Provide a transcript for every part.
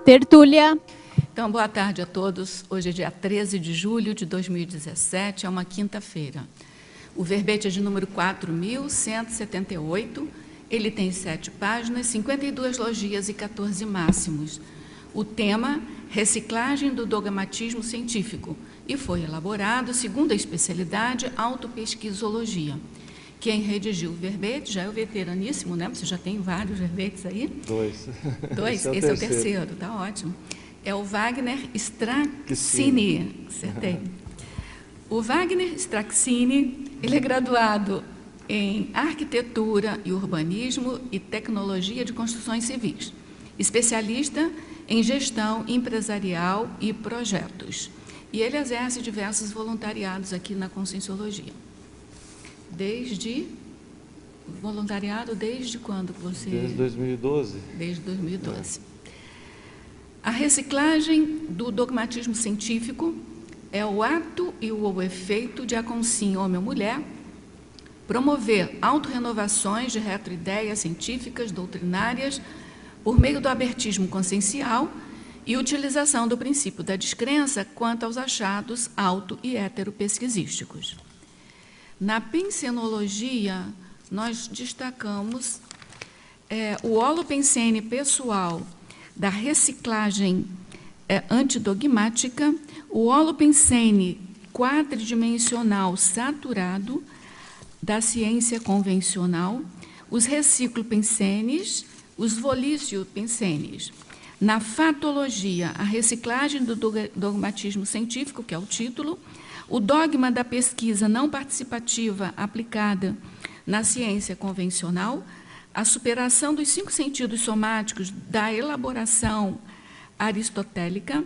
Tertúlia. Então, boa tarde a todos. Hoje é dia 13 de julho de 2017, é uma quinta-feira. O verbete é de número 4.178, ele tem 7 páginas, 52 logias e 14 máximos. O tema, reciclagem do dogmatismo científico, e foi elaborado, segundo a especialidade, autopesquisologia. Quem redigiu o verbete já é o veteraníssimo, né? Você já tem vários verbetes aí? Dois. Esse é o terceiro, tá ótimo. É o Wagner Straczini. Acertei. O Wagner Straczini, ele é graduado em Arquitetura e Urbanismo e Tecnologia de Construções Civis, especialista em Gestão Empresarial e Projetos. E ele exerce diversos voluntariados aqui na Conscienciologia. Desde quando você... Desde 2012. Desde 2012. A reciclagem do dogmatismo científico é o ato e o efeito de a consciência homem ou mulher promover autorrenovações de retroideias científicas, doutrinárias, por meio do abertismo consciencial e utilização do princípio da descrença quanto aos achados auto- e heteropesquisísticos. Na pensenologia, nós destacamos o holopensene pessoal da reciclagem antidogmática, o holopensene quadridimensional saturado da ciência convencional, os reciclopensenes, os volício-pensenes. Na fatologia, a reciclagem do dogmatismo científico, que é o título, o dogma da pesquisa não participativa aplicada na ciência convencional, a superação dos 5 sentidos somáticos da elaboração aristotélica,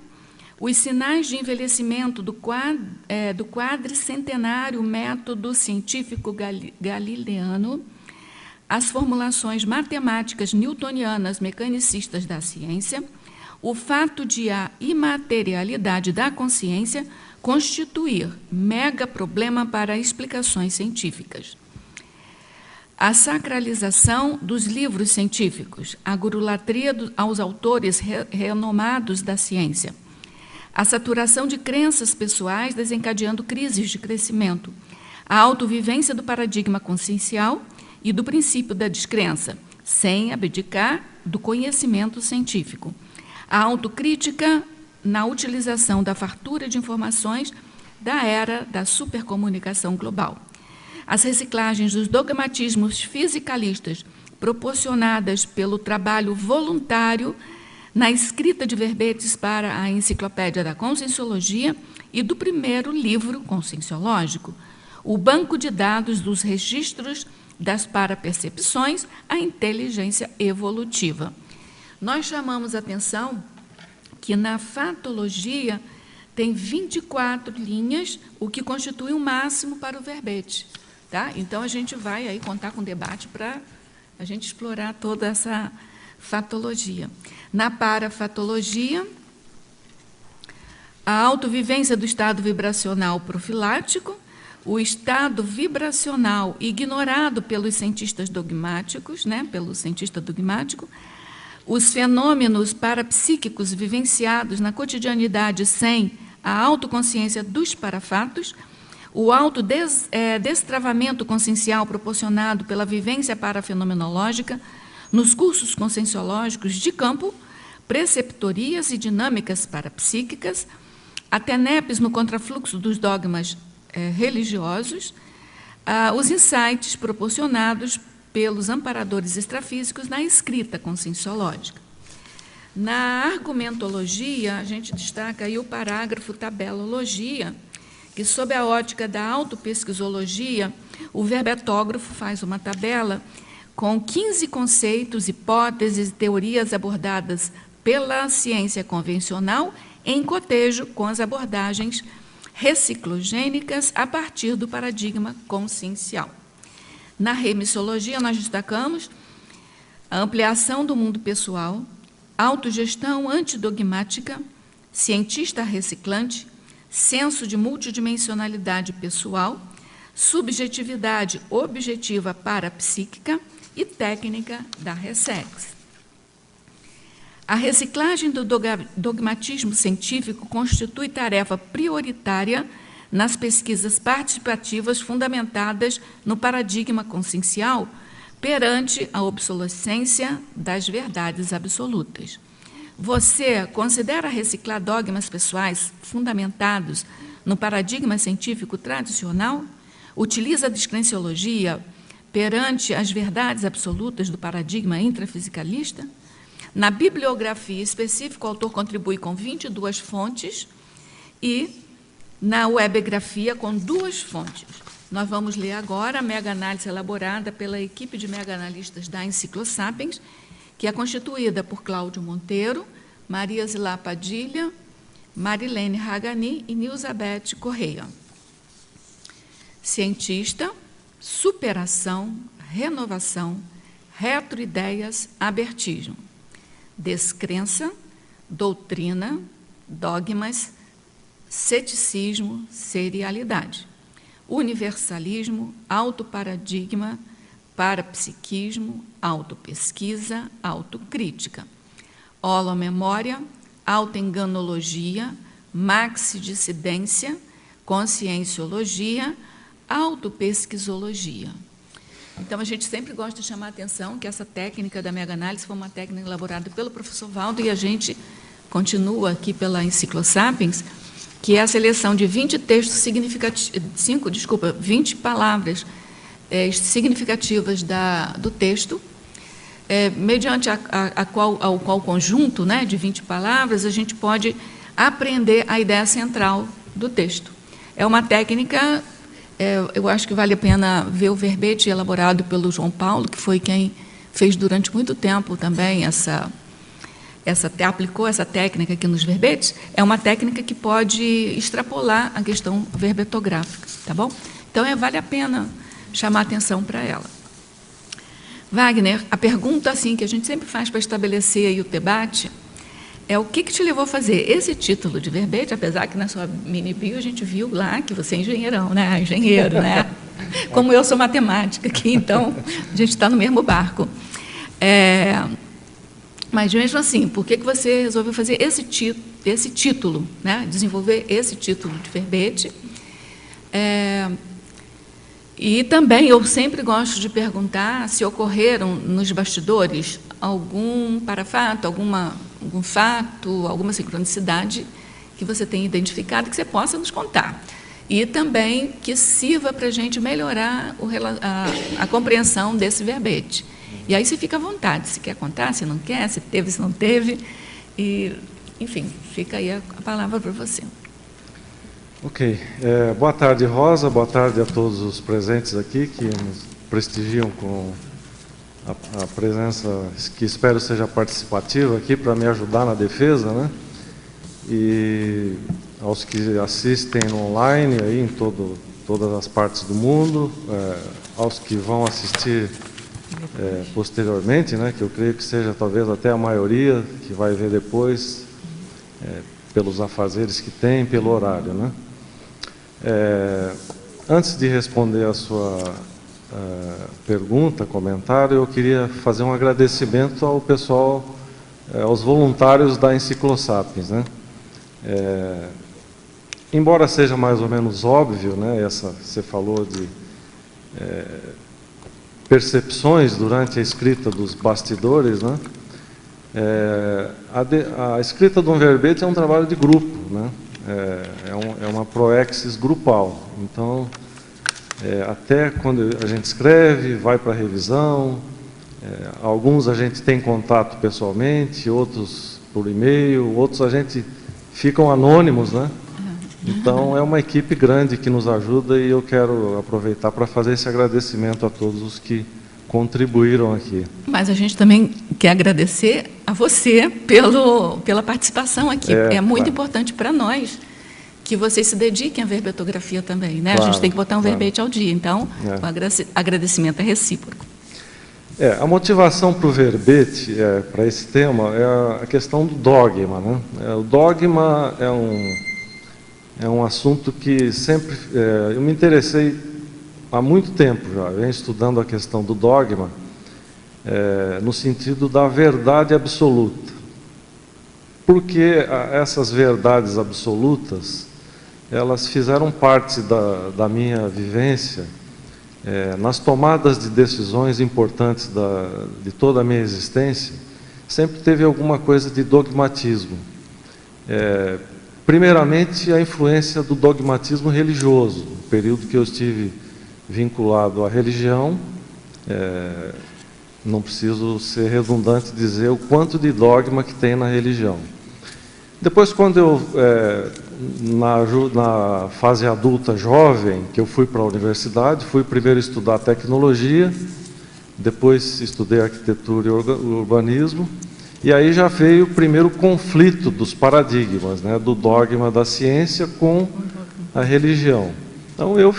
os sinais de envelhecimento do quadricentenário método científico galileano, as formulações matemáticas newtonianas mecanicistas da ciência, o fato de a imaterialidade da consciência constituir mega problema para explicações científicas. A sacralização dos livros científicos, a gurulatria aos autores renomados da ciência, a saturação de crenças pessoais desencadeando crises de crescimento, a autovivência do paradigma consciencial e do princípio da descrença, sem abdicar do conhecimento científico, a autocrítica na utilização da fartura de informações da era da supercomunicação global. As reciclagens dos dogmatismos fisicalistas proporcionadas pelo trabalho voluntário na escrita de verbetes para a Enciclopédia da Conscienciologia e do primeiro livro conscienciológico, o banco de dados dos registros das parapercepções à inteligência evolutiva. Nós chamamos a atenção que na fatologia tem 24 linhas, o que constitui um máximo para o verbete. Tá? Então, a gente vai aí contar com debate para a gente explorar toda essa fatologia. Na parafatologia, a autovivência do estado vibracional profilático, o estado vibracional ignorado pelos cientistas dogmáticos, né, pelo cientista dogmático, os fenômenos parapsíquicos vivenciados na cotidianidade sem a autoconsciência dos parafatos, o autodestravamento consciencial proporcionado pela vivência parafenomenológica nos cursos conscienciológicos de campo, preceptorias e dinâmicas parapsíquicas, a tenepes no contrafluxo dos dogmas religiosos, os insights proporcionados pelos amparadores extrafísicos na escrita conscienciológica. Na argumentologia, a gente destaca aí o parágrafo tabelologia, que, sob a ótica da autopesquisologia, o verbetógrafo faz uma tabela com 15 conceitos, hipóteses e teorias abordadas pela ciência convencional em cotejo com as abordagens reciclogênicas a partir do paradigma consciencial. Na remissologia, nós destacamos a ampliação do mundo pessoal, autogestão antidogmática, cientista reciclante, senso de multidimensionalidade pessoal, subjetividade objetiva parapsíquica e técnica da RESEX. A reciclagem do dogmatismo científico constitui tarefa prioritária nas pesquisas participativas fundamentadas no paradigma consciencial perante a obsolescência das verdades absolutas. Você considera reciclar dogmas pessoais fundamentados no paradigma científico tradicional? Utiliza a descrenciologia perante as verdades absolutas do paradigma intrafisicalista? Na bibliografia específica, o autor contribui com 22 fontes e na webgrafia com 2 fontes. Nós vamos ler agora a mega-análise elaborada pela equipe de mega-analistas da Enciclosapiens, que é constituída por Cláudio Monteiro, Maria Zilá Padilha, Marilene Ragani e Nilzabeth Correia. Cientista, superação, renovação, retroideias, abertismo. Descrença, doutrina, dogmas, ceticismo, serialidade. Universalismo, autoparadigma, parapsiquismo, autopesquisa, autocrítica. Holomemória, autoenganologia, maxidissidência, conscienciologia, autopesquisologia. Então, a gente sempre gosta de chamar a atenção que essa técnica da mega-análise foi uma técnica elaborada pelo professor Valdo, e a gente continua aqui pela Enciclosapiens, que é a seleção de 20 textos significativos, 20 palavras significativas do texto, mediante ao qual conjunto, né, de 20 palavras, a gente pode aprender a ideia central do texto. É uma técnica, eu acho que vale a pena ver o verbete elaborado pelo João Paulo, que foi quem fez durante muito tempo também aplicou essa técnica aqui nos verbetes. É uma técnica que pode extrapolar a questão verbetográfica, tá bom? Então, vale a pena chamar atenção para ela. Wagner, a pergunta assim, que a gente sempre faz para estabelecer aí o debate é: o que te levou a fazer esse título de verbete, apesar que na sua mini-bio a gente viu lá que você é engenheirão, né? Engenheiro, né? Como eu sou matemática aqui, então a gente está no mesmo barco. Mas, mesmo assim, por que você resolveu fazer esse título, né? Desenvolver esse título de verbete? E também eu sempre gosto de perguntar se ocorreram nos bastidores algum parafato, algum fato, alguma sincronicidade que você tenha identificado, que você possa nos contar. E também que sirva para a gente melhorar a compreensão desse verbete. E aí você fica à vontade, se quer contar, se não quer, se teve, se não teve. E, enfim, fica aí a palavra para você. Ok. Boa tarde, Rosa. Boa tarde a todos os presentes aqui que nos prestigiam com a presença, que espero seja participativa aqui para me ajudar na defesa, né? E aos que assistem no online aí em todas as partes do mundo, aos que vão assistir posteriormente, né? Que eu creio que seja talvez até a maioria que vai ver depois, pelos afazeres que tem, pelo horário, né? Antes de responder a sua pergunta, comentário, eu queria fazer um agradecimento ao pessoal, aos voluntários da Enciclosapiens, né? Embora seja mais ou menos óbvio, né? Você falou de percepções durante a escrita dos bastidores, né? A escrita de um verbete é um trabalho de grupo, né? É uma proexis grupal. Então, até quando a gente escreve, vai para a revisão, alguns a gente tem contato pessoalmente, outros por e-mail, outros a gente ficam anônimos, né? Então, é uma equipe grande que nos ajuda e eu quero aproveitar para fazer esse agradecimento a todos os que contribuíram aqui. Mas a gente também quer agradecer a você pela participação aqui. É muito importante para nós que vocês se dediquem à verbetografia também, né? Claro, a gente tem que botar um verbete ao dia, então o agradecimento é recíproco. A motivação para o verbete, para esse tema, é a questão do dogma, né? O dogma é um assunto que sempre eu me interessei há muito tempo já, venho estudando a questão do dogma, no sentido da verdade absoluta. porque essas verdades absolutas, elas fizeram parte da minha vivência, nas tomadas de decisões importantes de toda a minha existência. Sempre teve alguma coisa de dogmatismo. Primeiramente, a influência do dogmatismo religioso. No período que eu estive vinculado à religião, não preciso ser redundante dizer o quanto de dogma que tem na religião. Depois, quando eu, na fase adulta jovem, que eu fui para a universidade, fui primeiro estudar tecnologia, depois estudei arquitetura e urbanismo, e aí já veio o primeiro conflito dos paradigmas, né, do dogma da ciência com a religião. Então eu,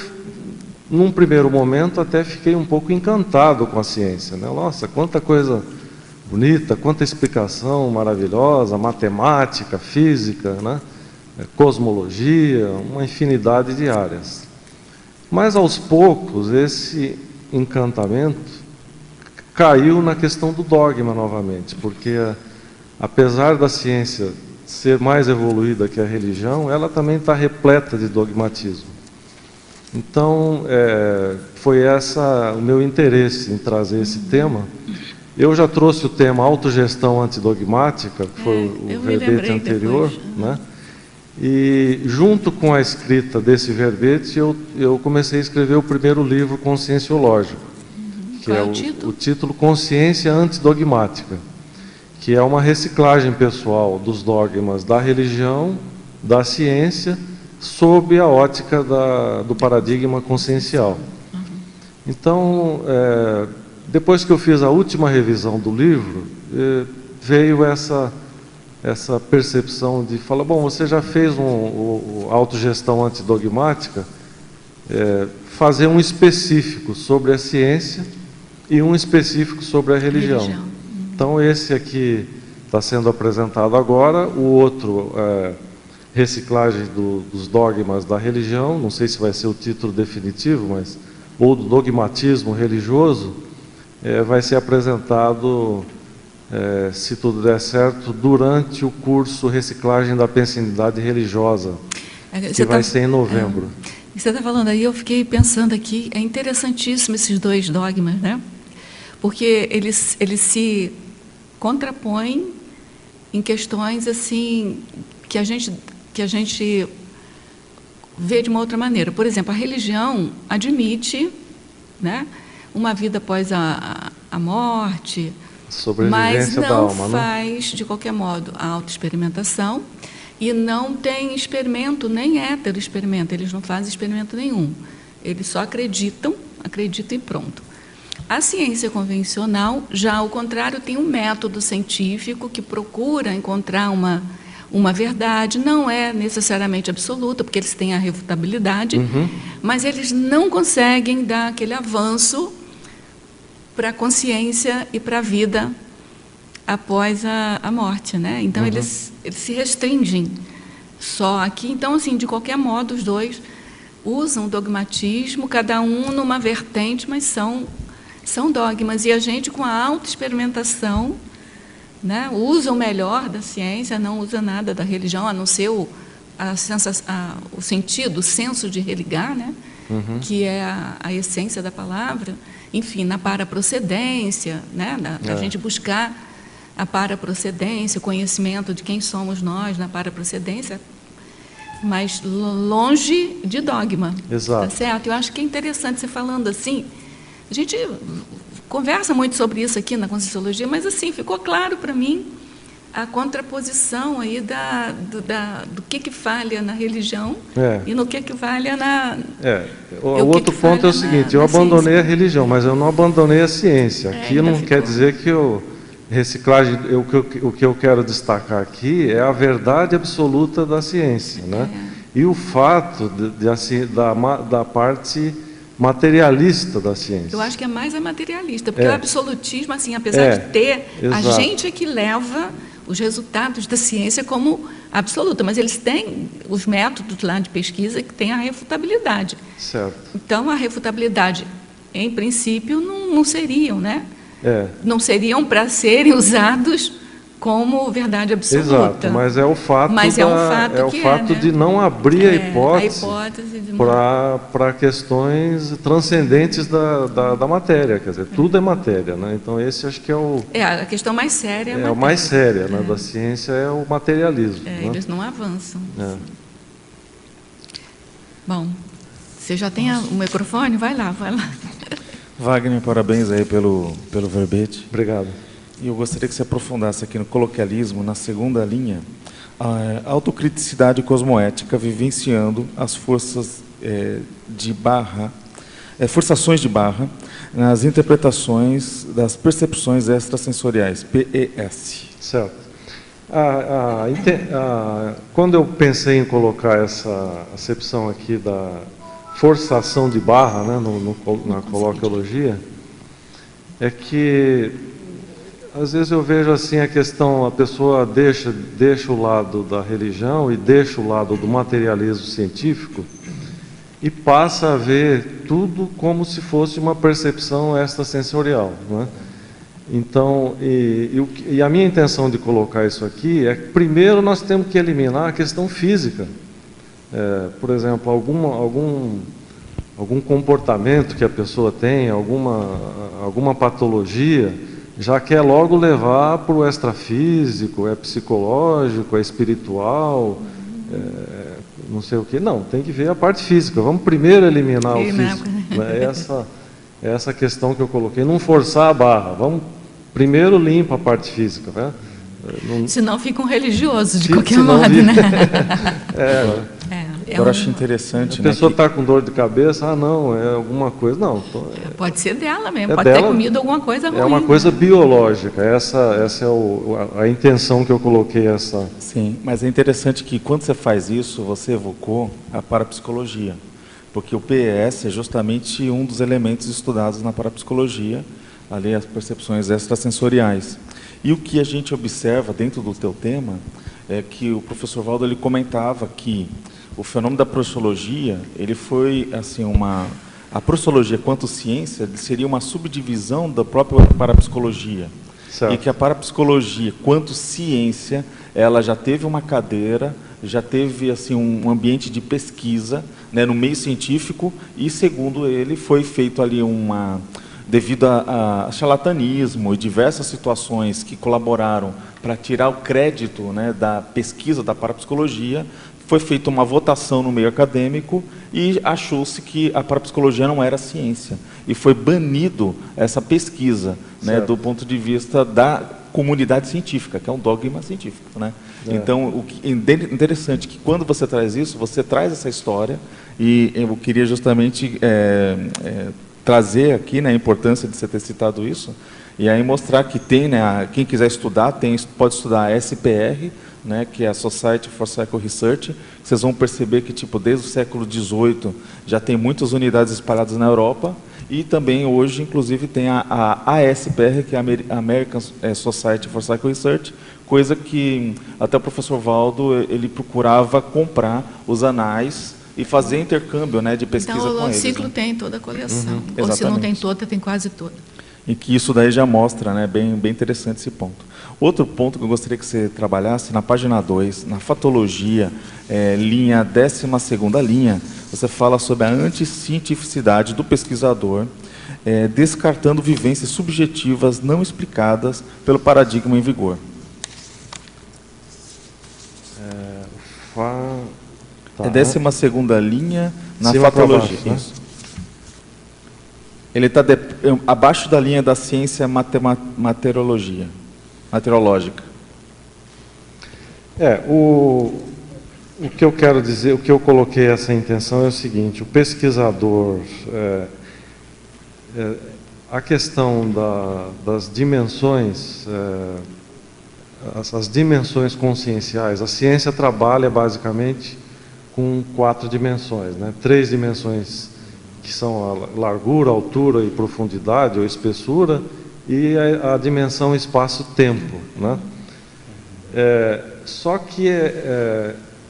num primeiro momento, até fiquei um pouco encantado com a ciência, né? Nossa, quanta coisa bonita, quanta explicação maravilhosa, matemática, física, né? Cosmologia, uma infinidade de áreas. Mas aos poucos esse encantamento caiu na questão do dogma novamente, porque apesar da ciência ser mais evoluída que a religião, ela também está repleta de dogmatismo. Então, foi o meu interesse em trazer esse tema. Eu já trouxe o tema autogestão antidogmática, que foi o verbete anterior, né? E junto com a escrita desse verbete, eu comecei a escrever o primeiro livro conscienciológico, que é o título Consciência Antidogmática, que é uma reciclagem pessoal dos dogmas da religião, da ciência, sob a ótica do paradigma consciencial. Então, depois que eu fiz a última revisão do livro, veio essa percepção de falar, bom, você já fez autogestão antidogmática, fazer um específico sobre a ciência e um específico sobre a religião. Então, esse aqui está sendo apresentado agora, o outro, reciclagem dos dogmas da religião, não sei se vai ser o título definitivo, mas ou do dogmatismo religioso, vai ser apresentado, se tudo der certo, durante o curso Reciclagem da Pensinidade Religiosa, que vai ser em novembro. Você está falando aí, eu fiquei pensando aqui, é interessantíssimo esses dois dogmas, né? Porque eles se contrapõem em questões assim que a gente vê de uma outra maneira. Por exemplo, a religião admite, né, uma vida após a morte, mas não faz, de qualquer modo, a autoexperimentação e não tem experimento, nem heteroexperimento, eles não fazem experimento nenhum. Eles só acreditam e pronto. A ciência convencional, já ao contrário, tem um método científico que procura encontrar uma verdade, não é necessariamente absoluta, porque eles têm a refutabilidade, mas eles não conseguem dar aquele avanço para a consciência e para a vida após a morte, né? Então, eles se restringem só aqui. Então, assim, de qualquer modo, os dois usam dogmatismo, cada um numa vertente, mas são dogmas. E a gente, com a autoexperimentação, né, usa o melhor da ciência, não usa nada da religião, a não ser o sentido, o senso de religar, né, que é a essência da palavra. Enfim, na paraprocedência, né, a gente buscar a paraprocedência, o conhecimento de quem somos nós na paraprocedência, mas longe de dogma. Exato. Tá certo? Eu acho que é interessante você falando assim. A gente conversa muito sobre isso aqui na Conscienciologia, mas assim, ficou claro para mim a contraposição aí do que falha na religião e no que falha na... O outro ponto é o seguinte, eu abandonei a religião, mas eu não abandonei a ciência. Aqui não quer dizer que reciclagem, o que eu quero destacar aqui é a verdade absoluta da ciência, né? E o fato da parte materialista da ciência. Eu acho que é mais a materialista, porque o absolutismo, assim, apesar de ter, a gente é que leva os resultados da ciência como absoluta, mas eles têm os métodos lá de pesquisa que têm a refutabilidade. Certo. Então, a refutabilidade, em princípio, não seriam, né? Não seriam para serem usados como verdade absoluta. Exato, mas é o fato, né? de não abrir a hipótese de para questões transcendentes da matéria, quer dizer, tudo é matéria, né? Então esse acho que é o... a questão mais séria o mais séria, né, da ciência é o materialismo. Né? Eles não avançam. Bom, você já tem o microfone? Vai lá. Wagner, parabéns aí pelo verbete. Obrigado. E eu gostaria que você aprofundasse aqui no coloquialismo, na segunda linha, a autocriticidade cosmoética vivenciando as forçações de Barra nas interpretações das percepções extrasensoriais, PES. Certo. Quando eu pensei em colocar essa acepção aqui da forçação de Barra, né, na coloquiologia, é que às vezes eu vejo assim a questão, a pessoa deixa o lado da religião e deixa o lado do materialismo científico e passa a ver tudo como se fosse uma percepção extrasensorial, não é? Então, e a minha intenção de colocar isso aqui é que primeiro nós temos que eliminar a questão física. Por exemplo, algum comportamento que a pessoa tem, alguma patologia, já quer logo levar para o extrafísico, é psicológico, é espiritual, não sei o quê. Não, tem que ver a parte física. Vamos primeiro eliminar o físico. Essa questão que eu coloquei, não forçar a barra. Vamos primeiro limpa a parte física, né? Senão fica um religioso de qualquer modo, né? Agora acho interessante. A pessoa está com dor de cabeça, não, é alguma coisa. Não. Pode ser dela mesmo, pode ter comido alguma coisa ruim. É uma coisa biológica, essa é a intenção que eu coloquei. Sim, mas é interessante que quando você faz isso, você evocou a parapsicologia, porque o PES é justamente um dos elementos estudados na parapsicologia, ali as percepções extrasensoriais. E o que a gente observa dentro do teu tema é que o professor Valdo ele comentava que o fenômeno da proxologia, ele foi assim a proxologia quanto ciência seria uma subdivisão da própria parapsicologia. Certo. E que a parapsicologia quanto ciência, ela já teve uma cadeira, já teve assim um ambiente de pesquisa, né, no meio científico, e segundo ele foi feito ali devido a charlatanismo e diversas situações que colaboraram para tirar o crédito, né, da pesquisa da parapsicologia, foi feita uma votação no meio acadêmico e achou-se que a parapsicologia não era ciência. E foi banido essa pesquisa, né, do ponto de vista da comunidade científica, que é um dogma científico, né? Então, o que é interessante é que quando você traz isso, você traz essa história, e eu queria justamente trazer aqui, né, a importância de você ter citado isso, e aí mostrar que tem, né, quem quiser estudar, pode estudar a SPR, né, que é a Society for Psycho Research. Vocês vão perceber que desde o século XVIII já tem muitas unidades espalhadas na Europa, e também hoje, inclusive, tem a ASPR, que é a American Society for Psycho Research, coisa que até o professor Valdo ele procurava comprar os anais e fazer intercâmbio, né, de pesquisa com eles. Então o ciclo tem toda a coleção, ou se não tem toda, tem quase toda. E que isso daí já mostra, né, bem interessante esse ponto. Outro ponto que eu gostaria que você trabalhasse, na página 2, na fatologia, linha 12ª linha, você fala sobre a anticientificidade do pesquisador, descartando vivências subjetivas não explicadas pelo paradigma em vigor. É 12ª linha na fatologia. Baixo, né? Isso. Ele está abaixo da linha da ciência meteorológica. O que eu quero dizer, o que eu coloquei essa intenção é o seguinte: o pesquisador, a questão das dimensões, as dimensões conscienciais, a ciência trabalha basicamente com 4 dimensões, né? 3 dimensões que são a largura, altura e profundidade ou espessura, e a dimensão espaço-tempo, né? Só que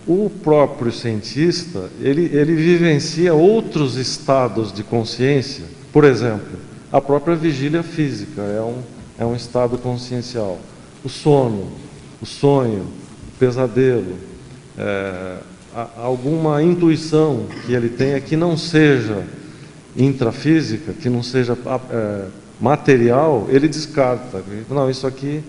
o próprio cientista ele vivencia outros estados de consciência. Por exemplo, a própria vigília física é um estado consciencial. o sono, o sonho, o pesadelo, alguma intuição que ele tenha que não seja intrafísica, que não seja material, ele descarta. Não, isso aqui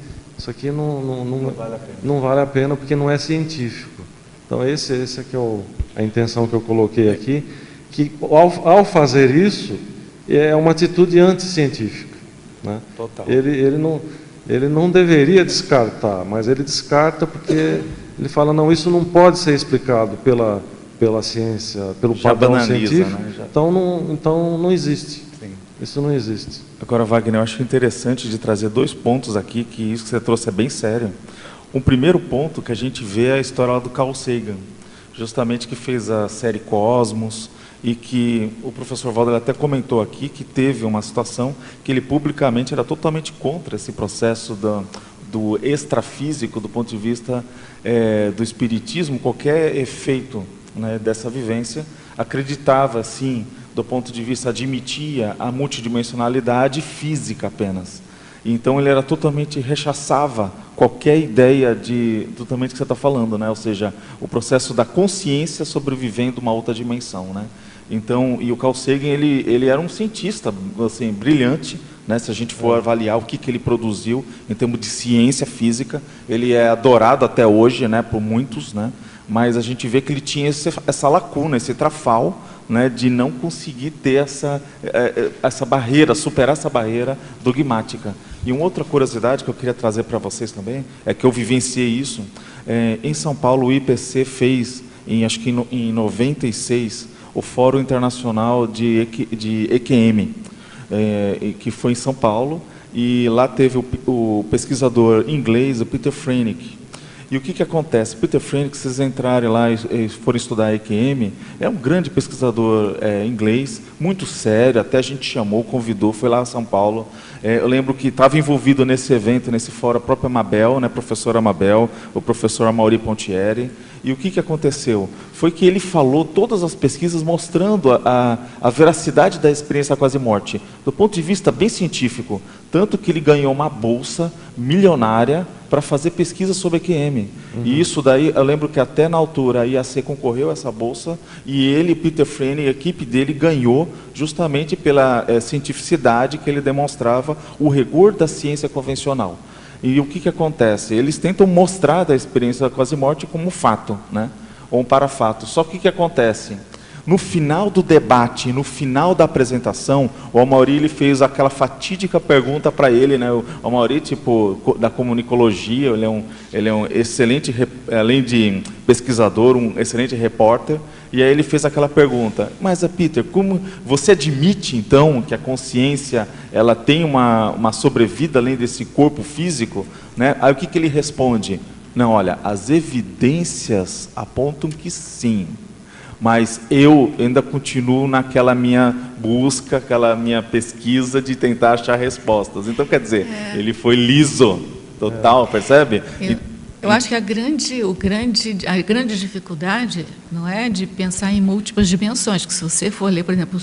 não vale a pena porque não é científico. Então esse é que é a intenção que eu coloquei aqui, que ao fazer isso é uma atitude anticientífica, né? Total. Ele não deveria descartar, mas ele descarta porque ele fala, não, isso não pode ser explicado pela ciência, pelo padrão científico, né? Então não existe. Sim. Isso não existe. Agora, Wagner, eu acho interessante de trazer 2 pontos aqui, que isso que você trouxe é bem sério. Um primeiro ponto que a gente vê é a história lá do Carl Sagan, justamente que fez a série Cosmos, e que o professor Waldo até comentou aqui que teve uma situação que ele publicamente era totalmente contra esse processo do extrafísico, do ponto de vista do espiritismo, qualquer efeito, né, dessa vivência, acreditava, sim, do ponto de vista, admitia a multidimensionalidade física apenas. Então ele rechaçava qualquer ideia totalmente que você está falando, né? Ou seja, o processo da consciência sobrevivendo uma outra dimensão, né? Então, e o Carl Sagan, ele era um cientista assim, brilhante, né? Se a gente for avaliar o que ele produziu em termos de ciência física, ele é adorado até hoje, né, por muitos, né? Mas a gente vê que ele tinha essa lacuna, esse trafal, né, de não conseguir ter essa barreira, superar essa barreira dogmática. E uma outra curiosidade que eu queria trazer para vocês também, é que eu vivenciei isso. Em São Paulo, o IPC fez, acho que em 96, o Fórum Internacional de EQM, que foi em São Paulo, e lá teve o pesquisador inglês, o Peter Frenick. E o que acontece? Peter Frenick, se vocês entrarem lá e forem estudar a EQM, é um grande pesquisador inglês, muito sério, até a gente chamou, convidou, foi lá a São Paulo. Eu lembro que estava envolvido nesse evento, nesse fórum, a própria Mabel, né, a professora Mabel, o professor Amaury Pontieri. E o que aconteceu? Foi que ele falou todas as pesquisas mostrando a veracidade da experiência quase-morte, do ponto de vista bem científico, tanto que ele ganhou uma bolsa milionária para fazer pesquisa sobre EQM. E isso daí, eu lembro que até na altura a IAC concorreu a essa bolsa, e ele, Peter Frenick, a equipe dele ganhou justamente pela cientificidade que ele demonstrava, o rigor da ciência convencional. E o que acontece? Eles tentam mostrar da experiência da quase-morte como fato, né? Ou um parafato. Só que o que acontece? No final do debate, no final da apresentação, o Amaury ele fez aquela fatídica pergunta para ele, né? O Amaury, tipo, da comunicologia, ele é um excelente, além de pesquisador, um excelente repórter. E aí ele fez aquela pergunta: mas, Peter, como você admite, então, que a consciência ela tem uma sobrevida além desse corpo físico? Né? Aí o que ele responde? Não, olha, as evidências apontam que sim. Mas eu ainda continuo naquela minha busca, aquela minha pesquisa de tentar achar respostas. Então, quer dizer, ele foi liso, total, percebe? Eu acho que a grande dificuldade não é de pensar em múltiplas dimensões, que se você for ler, por exemplo,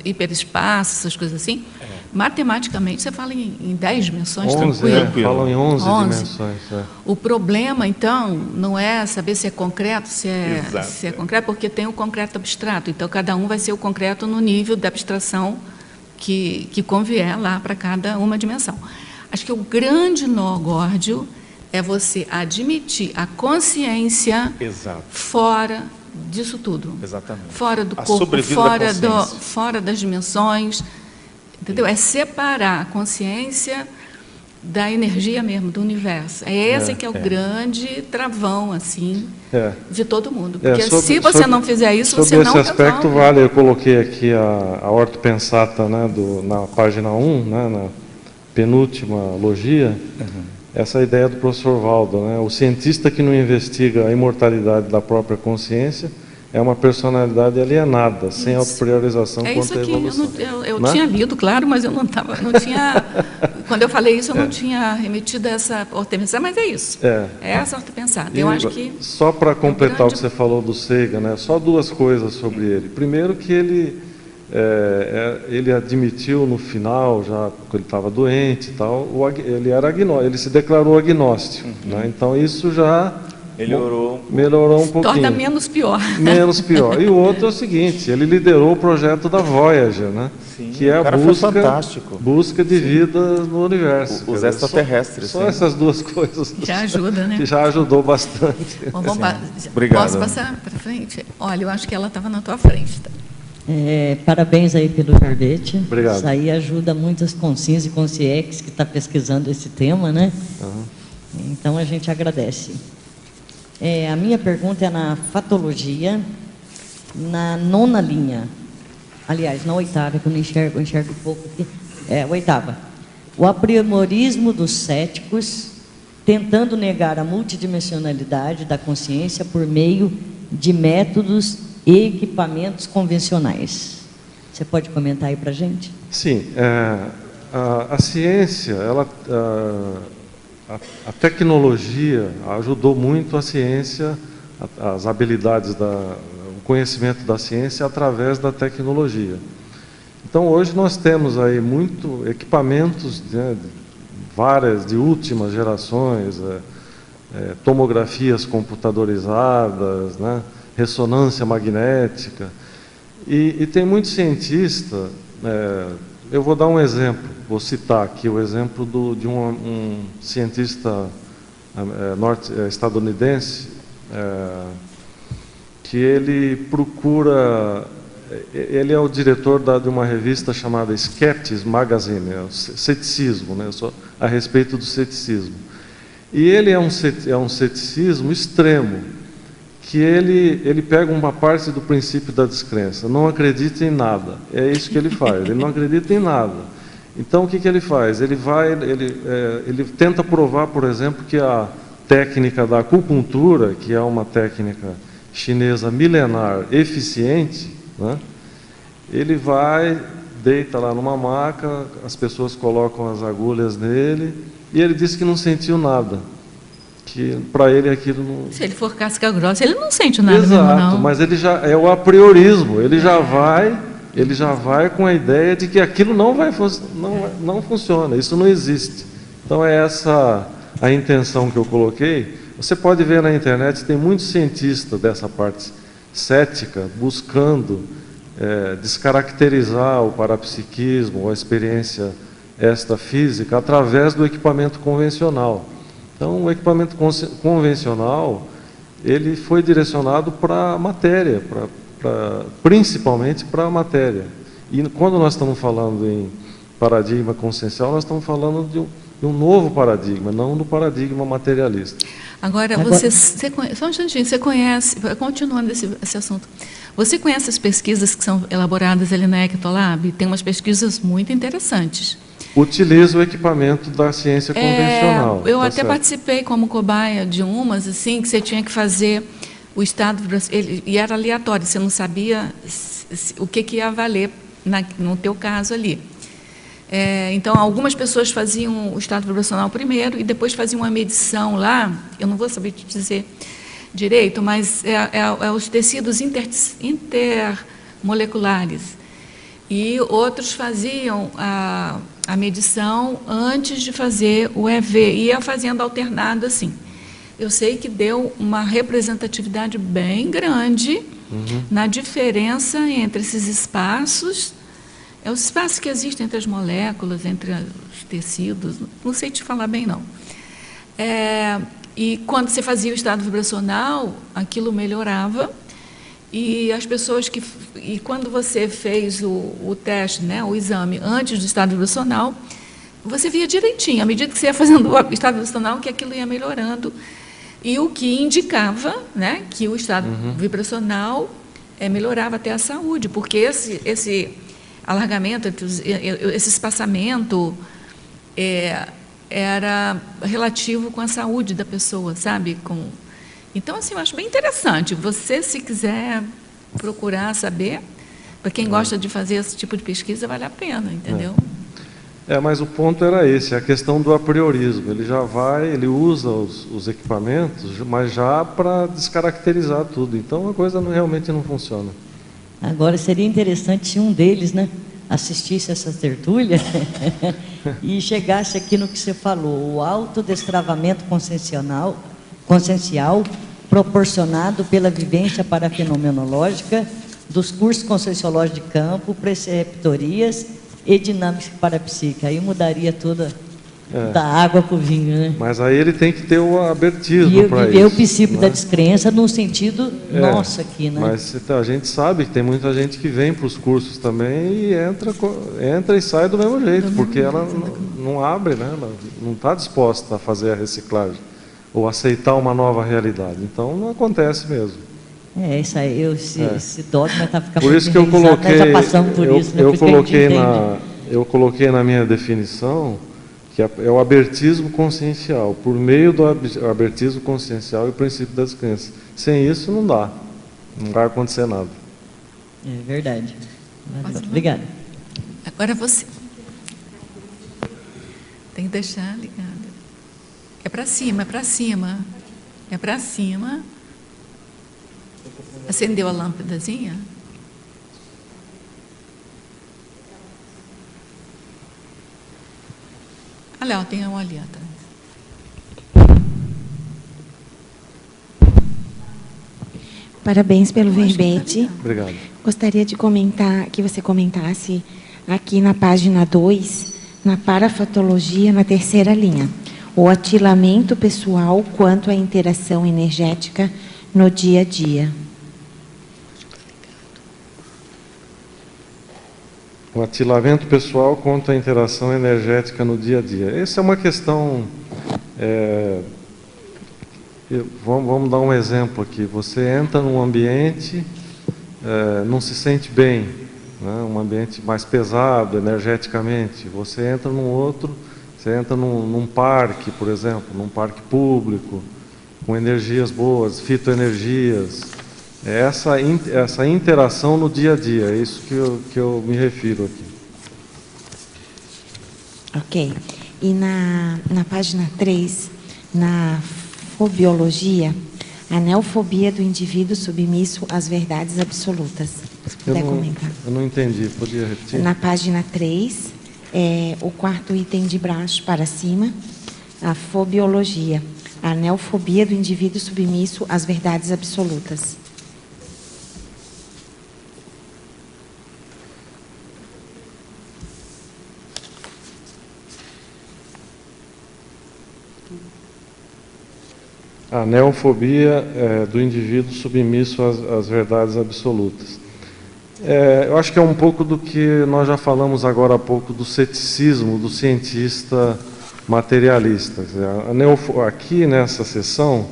hiperespaço, essas coisas assim, matematicamente você fala em 10 dimensões, 11, tranquilo. Falam em 11 dimensões. O problema, então, não é saber se é concreto, se é concreto, porque tem o concreto abstrato. Então, cada um vai ser o concreto no nível da abstração que convier lá para cada uma dimensão. Acho que o grande nó górdio é você admitir a consciência fora disso tudo. Exatamente. Fora do corpo, fora das dimensões. Entendeu? É separar a consciência da energia mesmo, do universo. É esse que é o grande travão, assim, de todo mundo. Porque se você não fizer isso, você não resolve. Sobre esse aspecto, vale, eu coloquei aqui a Ordo Pensata, né, na página 1, né, na penúltima logia, essa ideia do professor Waldo, né? O cientista que não investiga a imortalidade da própria consciência é uma personalidade alienada, sem autopriorização quanto à evolução. Eu tinha lido, claro, mas eu não tinha... Quando eu falei isso, eu não tinha remetido a essa ortopensada, mas é isso. É essa ortopensada. Eu acho que... Só para completar o que você falou do Sagan, né? Só 2 coisas sobre ele. Primeiro que ele ele admitiu no final, já porque ele estava doente e tal, ele era agnóstico, ele se declarou agnóstico. Né? Então isso já melhorou um pouquinho. Torna menos pior. Menos pior. E o outro é o seguinte, ele liderou o projeto da Voyager, né? Sim, que é a busca de Sim. vida no universo. Os extraterrestres. Só essas duas coisas. Já ajuda, né? Que já ajudou bastante. Bom, Obrigado. Posso passar para frente? Olha, eu acho que ela estava na tua frente. Tá? Parabéns aí pelo verbete. Obrigado. Isso aí ajuda muitas consciências e consciex que está pesquisando esse tema, né? Uhum. Então a gente agradece. A minha pergunta é na fatologia, na 9ª linha. Aliás, na 8ª, que eu não enxergo, pouco aqui. 8ª. O aprimorismo dos céticos, tentando negar a multidimensionalidade da consciência por meio de métodos e equipamentos convencionais. Você pode comentar aí para a gente? Sim. A ciência, a tecnologia ajudou muito a ciência, as habilidades, o conhecimento da ciência através da tecnologia. Então, hoje nós temos aí equipamentos, né, de últimas gerações, tomografias computadorizadas, né, ressonância magnética, e tem muito cientista. Eu vou dar um exemplo, vou citar aqui o exemplo de um cientista estadunidense, que ele procura, ele é o diretor de uma revista chamada Skeptics Magazine, ceticismo, né, a respeito do ceticismo. E ele é um ceticismo extremo, que ele pega uma parte do princípio da descrença, não acredita em nada, é isso que ele faz, ele não acredita em nada. Então o que ele faz? Ele tenta provar, por exemplo, que a técnica da acupuntura, que é uma técnica chinesa milenar eficiente, né? Ele deita lá numa maca, as pessoas colocam as agulhas nele, e ele diz que não sentiu nada. Que para ele aquilo não... Se ele for casca grossa, ele não sente nada. Exato, mesmo, não. mas ele já é o apriorismo, ele já vai com a ideia de que aquilo não funciona, isso não existe. Então é essa a intenção que eu coloquei. Você pode ver na internet, tem muitos cientistas dessa parte cética buscando descaracterizar o parapsiquismo ou a experiência extrafísica através do equipamento convencional. Então, o equipamento convencional, ele foi direcionado para a matéria, principalmente para a matéria. E quando nós estamos falando em paradigma consciencial, nós estamos falando de um novo paradigma, não do paradigma materialista. Agora, só um instantinho, você conhece, continuando esse assunto, você conhece as pesquisas que são elaboradas ali na Ectolab? Tem umas pesquisas muito interessantes. Utiliza o equipamento da ciência convencional. Eu até participei como cobaia de umas, assim, que você tinha que fazer o estado e era aleatório, você não sabia o que ia valer no teu caso ali. Então, algumas pessoas faziam o estado vibracional primeiro e depois faziam uma medição lá, eu não vou saber te dizer direito, mas os tecidos intermoleculares. E outros faziam a medição antes de fazer o EV, ia fazendo alternado assim. Eu sei que deu uma representatividade bem grande na diferença entre esses espaços, os espaços que existem entre as moléculas, entre os tecidos, não sei te falar bem não. E quando você fazia o estado vibracional, aquilo melhorava. E as pessoas e quando você fez o teste, né, o exame antes do estado vibracional, você via direitinho, à medida que você ia fazendo o estado vibracional, que aquilo ia melhorando. E o que indicava, né, que o estado vibracional melhorava até a saúde, porque esse alargamento, esse espaçamento era relativo com a saúde da pessoa, sabe? Então, assim, eu acho bem interessante. Você, se quiser procurar saber, para quem gosta de fazer esse tipo de pesquisa, vale a pena, entendeu? Mas o ponto era esse, a questão do apriorismo. Ele usa os equipamentos, mas já para descaracterizar tudo. Então, a coisa realmente não funciona. Agora, seria interessante se um deles, né, assistisse essa tertúlia e chegasse aqui no que você falou, o autodestravamento consciencial proporcionado pela vivência parafenomenológica dos cursos conscienciológicos de campo, preceptorias e dinâmica parapsíquica. Aí mudaria toda da água para o vinho, né? Mas aí ele tem que ter o abertismo para isso. Viver o princípio da descrença no sentido nosso aqui, né? Mas a gente sabe que tem muita gente que vem para os cursos também e entra e sai do mesmo jeito, porque ela não abre, né? Ela não está disposta a fazer a reciclagem ou aceitar uma nova realidade. Então não acontece mesmo. Isso aí, esse dogma está ficando por isso que eu coloquei, já passamos por isso, né? eu coloquei na minha definição que é o abertismo consciencial, por meio do abertismo consciencial e o princípio das crenças. Sem isso não dá, não vai acontecer nada. É verdade. Obrigada. Agora você. Tem que deixar ligado. É para cima, é para cima. É para cima. Acendeu a lâmpadazinha? Olha, tem uma ali atrás. Parabéns pelo verbete. Obrigado. Gostaria de comentar, que você comentasse aqui na página 2, na parafatologia, na terceira linha, o atilamento pessoal quanto à interação energética no dia a dia. O atilamento pessoal quanto à interação energética no dia a dia. Essa é uma questão... vamos dar um exemplo aqui. Você entra num ambiente, não se sente bem, né? Um ambiente mais pesado energeticamente. Você entra num outro, você entra num parque, por exemplo, num parque público, com energias boas, fitoenergias. Essa interação no dia a dia, é isso que eu me refiro aqui. Ok. E na página 3, na fobiologia, a neofobia do indivíduo submisso às verdades absolutas. Se puder comentar. Eu não entendi, podia repetir? Na página 3, o quarto item de baixo para cima, a fobiologia, a neofobia do indivíduo submisso às verdades absolutas. A neofobia do indivíduo submisso às verdades absolutas. Eu acho que é um pouco do que nós já falamos agora há pouco do ceticismo do cientista materialista. Aqui nessa sessão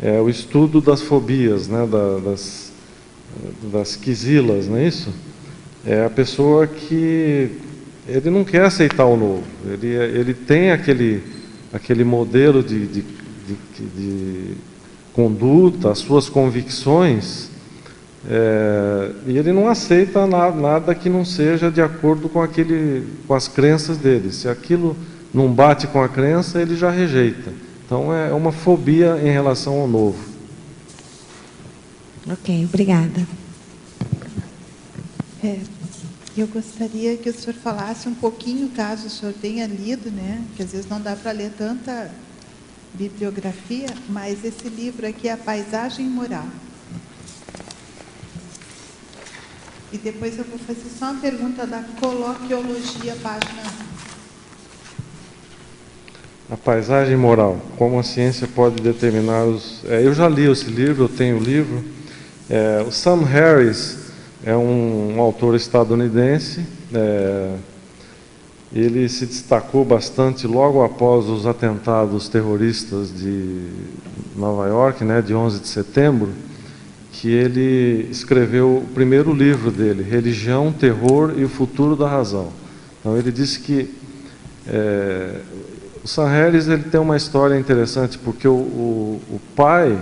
é o estudo das fobias, né, das quisilas, não é isso? É a pessoa que ele não quer aceitar o novo. Ele tem aquele modelo de conduta, as suas convicções, e ele não aceita nada que não seja de acordo com as crenças dele. Se aquilo não bate com a crença, ele já rejeita. Então é uma fobia em relação ao novo. Ok, obrigada. Eu gostaria que o senhor falasse um pouquinho, caso o senhor tenha lido, né? Que às vezes não dá para ler tanta bibliografia, mas esse livro aqui é A Paisagem Moral. E depois eu vou fazer só uma pergunta da coloquiologia, página 1. A paisagem moral, como a ciência pode determinar os... eu já li esse livro, eu tenho o livro. O Sam Harris é um autor estadunidense. Ele se destacou bastante logo após os atentados terroristas de Nova York, né, de 11 de setembro, que ele escreveu o primeiro livro dele, Religião, Terror e o Futuro da Razão. Então ele disse que o Sam Harris ele tem uma história interessante, porque o pai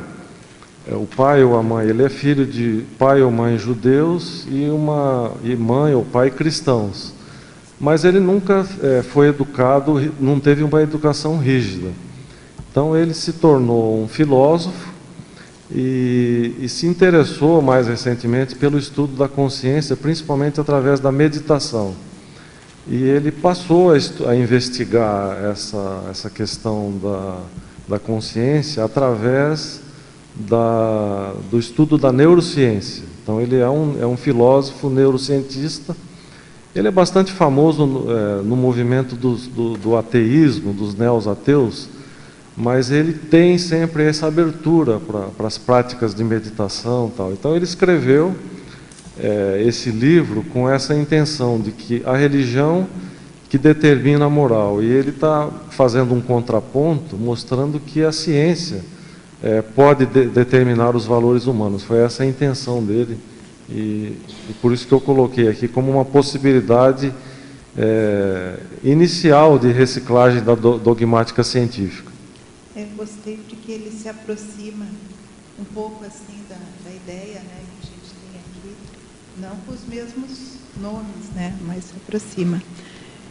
ou a mãe, ele é filho de pai ou mãe judeus e mãe ou pai cristãos. Mas ele nunca foi educado, não teve uma educação rígida. Então ele se tornou um filósofo e se interessou mais recentemente pelo estudo da consciência, principalmente através da meditação. E ele passou a investigar essa questão da consciência através do estudo da neurociência. Então ele é um filósofo neurocientista. Ele é bastante famoso no movimento do ateísmo, dos neos-ateus, mas ele tem sempre essa abertura para as práticas de meditação e tal. Então ele escreveu esse livro com essa intenção de que a religião que determina a moral, e ele está fazendo um contraponto, mostrando que a ciência pode determinar os valores humanos. Foi essa a intenção dele, e por isso que eu coloquei aqui como uma possibilidade inicial de reciclagem da dogmática científica. Eu gostei de que ele se aproxima um pouco assim da ideia, né, que a gente tem aqui, não com os mesmos nomes, né, mas se aproxima.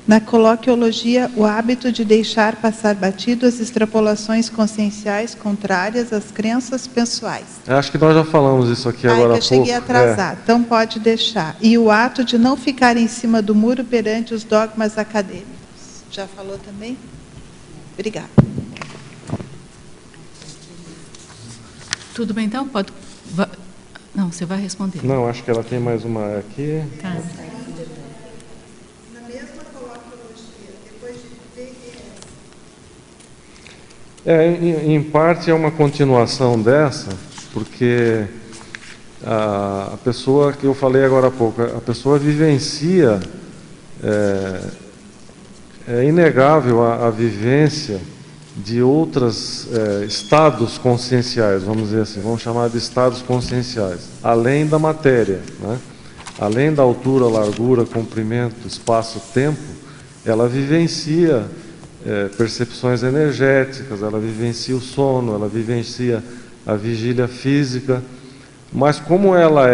Na coloquiologia, o hábito de deixar passar batido as extrapolações conscienciais contrárias às crenças pessoais. Acho que nós já falamos isso aqui agora há pouco. Eu cheguei atrasado, então pode deixar. E o ato de não ficar em cima do muro perante os dogmas acadêmicos. Já falou também? Obrigada. Tudo bem, então? Pode... Não, você vai responder. Não, acho que ela tem mais uma aqui. Tá. Na mesma coloquiologia, depois de Em parte é uma continuação dessa, porque a pessoa que eu falei agora há pouco, a pessoa vivencia, é inegável a vivência de outros estados conscienciais, vamos dizer assim, vamos chamar de estados conscienciais, além da matéria, né? Além da altura, largura, comprimento, espaço, tempo, ela vivencia percepções energéticas, ela vivencia o sono, ela vivencia a vigília física, mas como ela,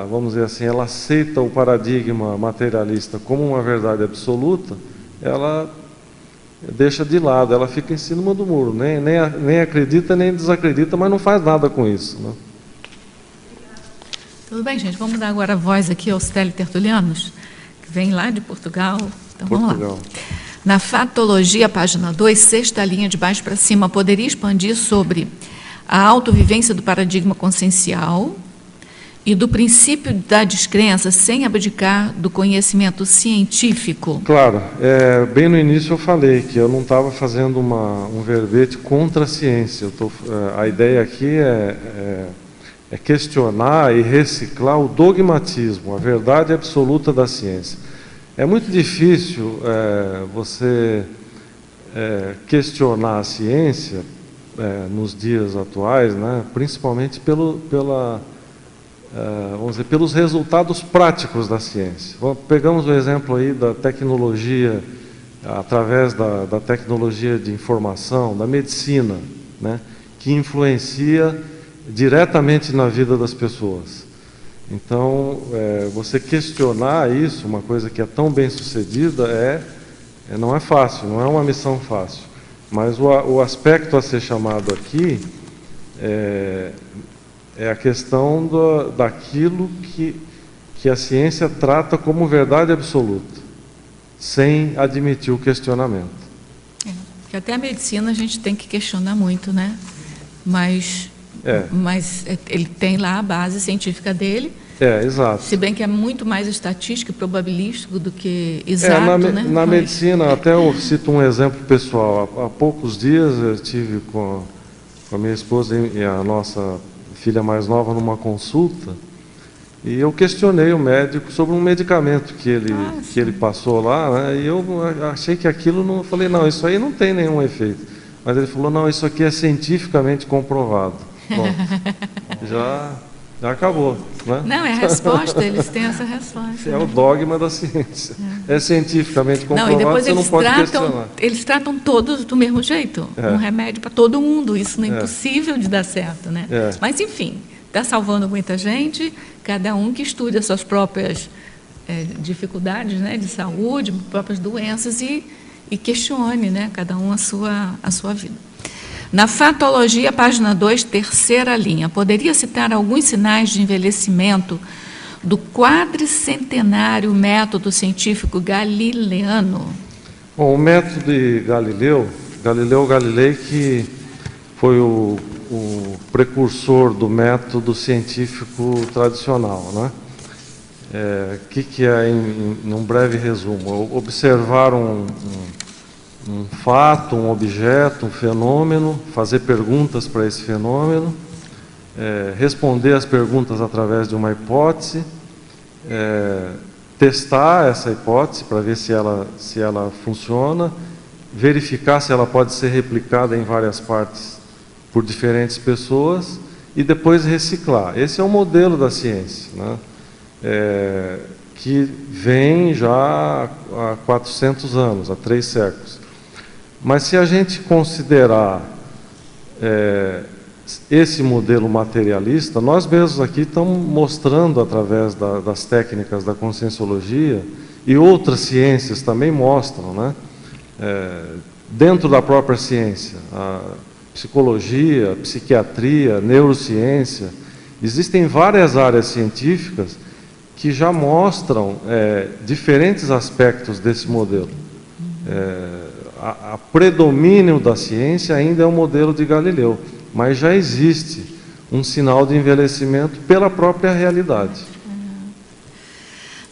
vamos dizer assim, ela aceita o paradigma materialista como uma verdade absoluta, ela deixa de lado, ela fica em cima do muro, nem acredita nem desacredita, mas não faz nada com isso, né? Tudo bem, gente, vamos dar agora a voz aqui aos teletertulianos, que vêm lá de Portugal. Então vamos lá. Na Fatologia, página 2, sexta linha de baixo para cima, poderia expandir sobre a autovivência do paradigma consciencial e do princípio da descrença sem abdicar do conhecimento científico? Claro, bem no início eu falei que eu não estava fazendo um verbete contra a ciência. A ideia aqui é questionar e reciclar o dogmatismo, a verdade absoluta da ciência. É muito difícil você questionar a ciência nos dias atuais, né? Principalmente vamos dizer, pelos resultados práticos da ciência. Pegamos o exemplo aí da tecnologia, através da tecnologia de informação, da medicina, né? Que influencia diretamente na vida das pessoas. Então, você questionar isso, uma coisa que é tão bem sucedida, não é fácil, não é uma missão fácil. Mas o aspecto a ser chamado aqui é a questão daquilo que a ciência trata como verdade absoluta, sem admitir o questionamento. Porque até a medicina a gente tem que questionar muito, né? Mas ele tem lá a base científica dele. Exato. Se bem que é muito mais estatístico e probabilístico do que exato, né? Na medicina, até eu cito um exemplo pessoal. Há poucos dias eu estive com a minha esposa e a nossa filha mais nova numa consulta, e eu questionei o médico sobre um medicamento que ele passou lá, né? E eu achei que aquilo não... Falei, não, isso aí não tem nenhum efeito. Mas ele falou, não, isso aqui é cientificamente comprovado. Bom, já acabou, né? Não, é a resposta, eles têm essa resposta. É o dogma da ciência. É cientificamente comprovado, não, e depois você não pode questionar. Eles tratam todos do mesmo jeito, um remédio para todo mundo, isso não é impossível de dar certo, né? Mas, enfim, está salvando muita gente, cada um que estude as suas próprias dificuldades, né, de saúde, próprias doenças e questione, né, cada um a sua vida. Na fatologia, página 2, terceira linha, poderia citar alguns sinais de envelhecimento do quadricentenário método científico galileano? Bom, o método de Galileu Galilei, que foi o precursor do método científico tradicional, né? Que é, em um breve resumo, observar um fato, um objeto, um fenômeno, fazer perguntas para esse fenômeno, responder as perguntas através de uma hipótese, testar essa hipótese para ver se ela funciona, verificar se ela pode ser replicada em várias partes por diferentes pessoas e depois reciclar. Esse é o modelo da ciência, né? Que vem já há 400 anos, há 3 séculos. Mas se a gente considerar esse modelo materialista, nós mesmos aqui estamos mostrando, através das técnicas da conscienciologia, e outras ciências também mostram, né? Dentro da própria ciência, a psicologia, a psiquiatria, neurociência, existem várias áreas científicas que já mostram diferentes aspectos desse modelo. A predomínio da ciência ainda é o modelo de Galileu, mas já existe um sinal de envelhecimento pela própria realidade.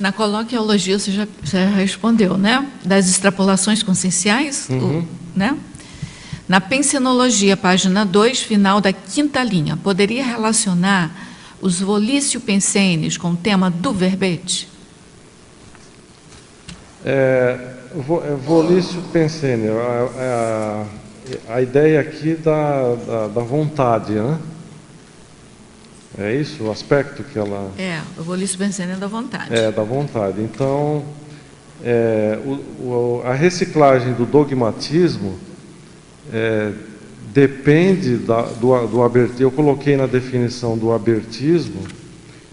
Na coloquiologia você já respondeu, né? Das extrapolações conscienciais, né? Na pensenologia, página 2, final da 5ª linha, poderia relacionar os volicio pensenes com o tema do verbete? Volicio pensene, a ideia aqui da vontade, né? É isso o aspecto que ela... o volicio pensene é da vontade. Da vontade. Então, a reciclagem do dogmatismo depende do abertismo. Eu coloquei na definição do abertismo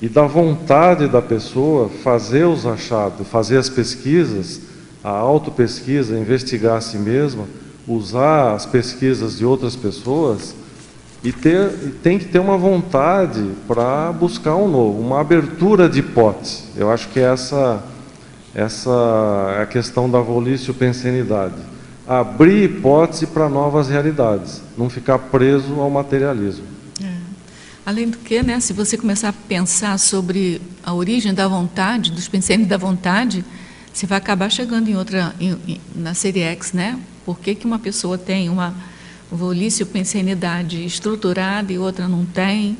e da vontade da pessoa fazer os achados, fazer as pesquisas, a autopesquisa, investigar a si mesma, usar as pesquisas de outras pessoas e tem que ter uma vontade para buscar um novo, uma abertura de hipótese. Eu acho que essa é a questão da volicio-pensenidade. Abrir hipótese para novas realidades, não ficar preso ao materialismo. Além do que, né, se você começar a pensar sobre a origem da vontade, dos pensenes da vontade, você vai acabar chegando na série X, né? Por que uma pessoa tem uma volicio-pensenidade estruturada e outra não tem?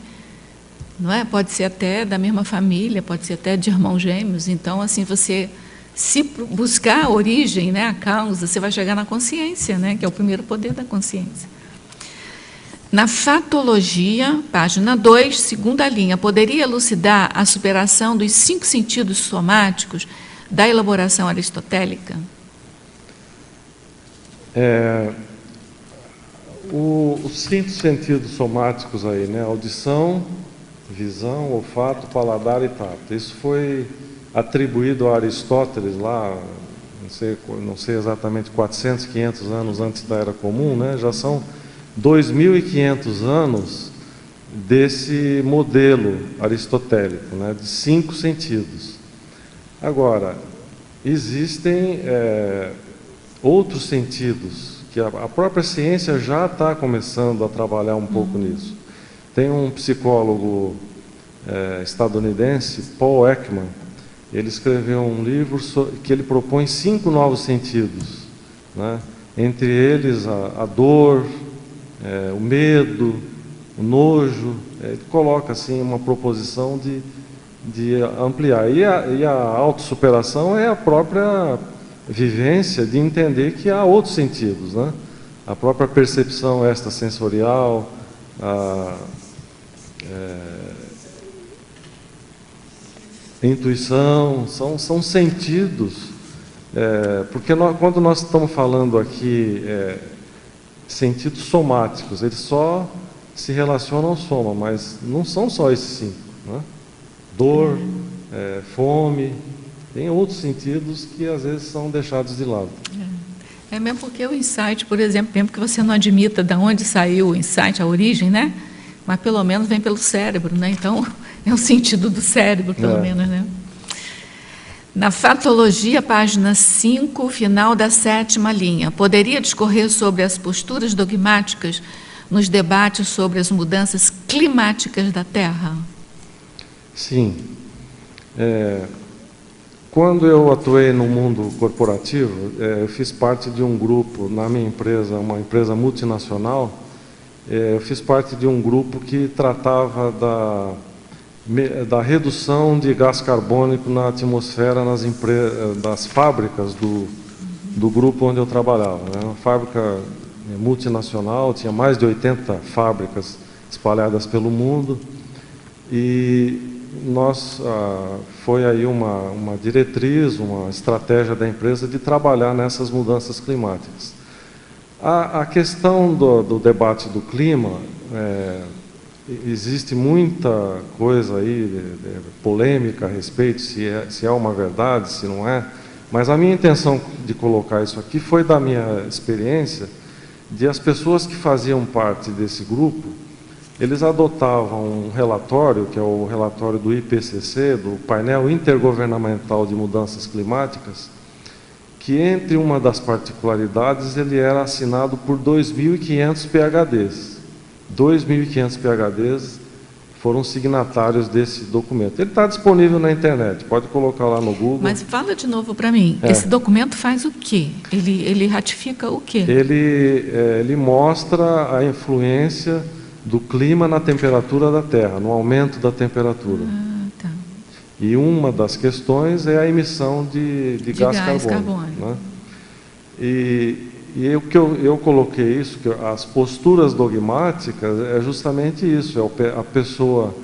Não é? Pode ser até da mesma família, pode ser até de irmãos gêmeos. Então, assim, você, se buscar a origem, né, a causa, você vai chegar na consciência, né, que é o primeiro poder da consciência. Na fatologia, página 2, 2ª linha, poderia elucidar a superação dos 5 sentidos somáticos da elaboração aristotélica? Os 5 sentidos somáticos aí, né? Audição, visão, olfato, paladar e tato. Isso foi atribuído a Aristóteles lá, não sei exatamente, 400, 500 anos antes da Era Comum, né? Já são 2.500 anos desse modelo aristotélico, né? De 5 sentidos. Agora, existem outros sentidos que a própria ciência já está começando a trabalhar um pouco nisso. Tem um psicólogo estadunidense, Paul Ekman, ele escreveu um livro que ele propõe 5 novos sentidos, né? Entre eles a dor, o medo, o nojo. Ele coloca assim uma proposição de ampliar. E a autossuperação é a própria vivência de entender que há outros sentidos, né? A própria percepção extrasensorial, a intuição, são sentidos. Porque quando nós estamos falando aqui sentidos somáticos, eles só se relacionam ao soma, mas não são só esses 5, né? Dor, fome, tem outros sentidos que às vezes são deixados de lado. É mesmo porque o insight, por exemplo, mesmo que você não admita de onde saiu o insight, a origem, né? Mas pelo menos vem pelo cérebro, né? Então, é o sentido do cérebro, pelo menos, né? Na fatologia, página 5, final da 7ª linha. Poderia discorrer sobre as posturas dogmáticas nos debates sobre as mudanças climáticas da Terra? Sim. Quando eu atuei no mundo corporativo, eu fiz parte de um grupo na minha empresa, uma empresa multinacional. Eu fiz parte de um grupo que tratava da redução de gás carbônico na atmosfera das fábricas do grupo onde eu trabalhava. Era uma fábrica multinacional, tinha mais de 80 fábricas espalhadas pelo mundo, e foi aí uma diretriz, uma estratégia da empresa de trabalhar nessas mudanças climáticas. A questão do debate do clima, existe muita coisa aí, polêmica a respeito, se é uma verdade, se não é, mas a minha intenção de colocar isso aqui foi da minha experiência, de as pessoas que faziam parte desse grupo, eles adotavam um relatório, que é o relatório do IPCC, do Painel Intergovernamental de Mudanças Climáticas, que entre uma das particularidades, ele era assinado por 2.500 PhDs. 2.500 PhDs foram signatários desse documento. Ele está disponível na internet, pode colocar lá no Google. Mas fala de novo para mim, esse documento faz o quê? Ele ratifica o quê? Ele mostra a influência do clima na temperatura da Terra, no aumento da temperatura. Tá. E uma das questões é a emissão de gás carbônico. Né? E o que eu coloquei isso, que as posturas dogmáticas é justamente isso, a pessoa,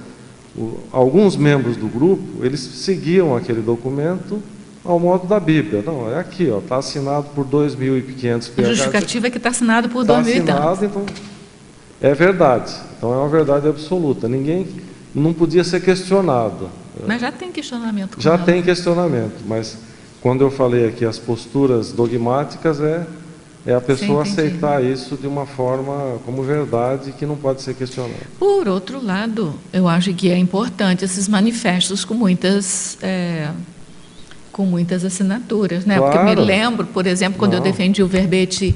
alguns membros do grupo, eles seguiam aquele documento ao modo da Bíblia. Não, é aqui, está assinado por 2.500 PhDs. A justificativa é que está assinado por 2.000 e tantos. Então, é verdade. Então é uma verdade absoluta. Ninguém não podia ser questionado. Mas já tem questionamento. Já tem questionamento, mas quando eu falei aqui as posturas dogmáticas é a pessoa aceitar isso de uma forma como verdade que não pode ser questionada. Por outro lado, eu acho que é importante esses manifestos com muitas assinaturas, né? Claro. Porque eu me lembro, por exemplo, quando eu defendi o verbete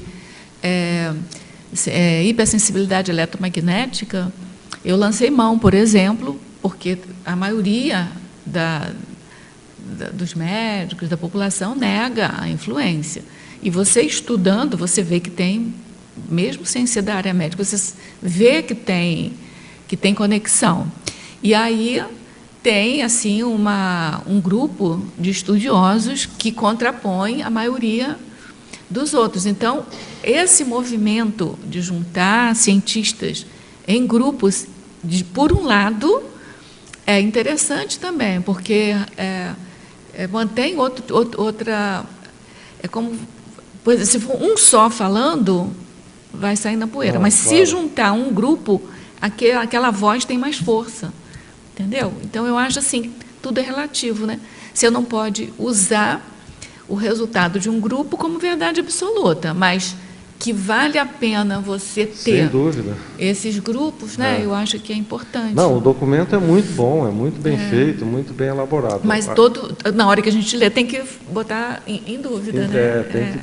hipersensibilidade eletromagnética, eu lancei mão, por exemplo, porque a maioria dos médicos, da população, nega a influência. E você estudando, você vê que tem, mesmo sem ser da área médica, você vê que tem conexão. E aí tem assim um grupo de estudiosos que contrapõe a maioria dos outros. Então, esse movimento de juntar cientistas em grupos, por um lado, é interessante também, porque mantém outra... É como... Pois, se for um só falando, vai sair na poeira. Mas se juntar um grupo, aquela voz tem mais força. Entendeu? Então, eu acho assim, tudo é relativo, né? Você não pode usar o resultado de um grupo como verdade absoluta, mas que vale a pena você ter, sem dúvida, esses grupos, né? Eu acho que é importante. Não, o documento é muito bom, é muito bem feito, muito bem elaborado. Mas na hora que a gente lê, tem que botar em dúvida, né? Tem que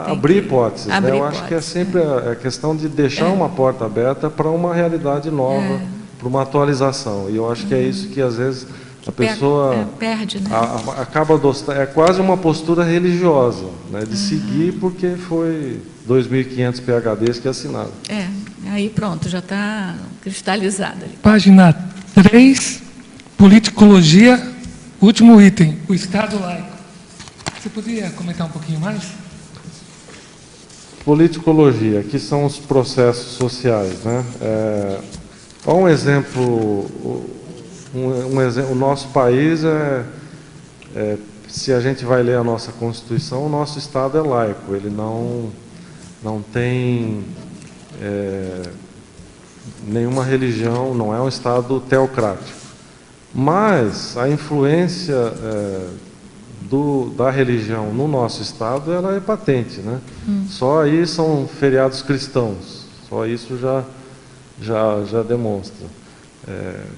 abrir hipóteses. Né? Eu acho que é sempre a questão de deixar uma porta aberta para uma realidade nova, para uma atualização. E eu acho que é isso que, às vezes, a pessoa perde, né? acaba adotando. É quase uma postura religiosa, né? De seguir porque foi 2.500 PhDs que assinaram. Aí pronto, já está cristalizado ali. Página 3, politicologia, último item, o Estado laico. Você poderia comentar um pouquinho mais? Politicologia, que são os processos sociais, né? Um exemplo, o nosso país se a gente vai ler a nossa Constituição, o nosso Estado é laico, ele não tem nenhuma religião, não é um Estado teocrático. Mas a influência da religião no nosso estado, ela é patente, né? Só aí são feriados cristãos, só isso já demonstra.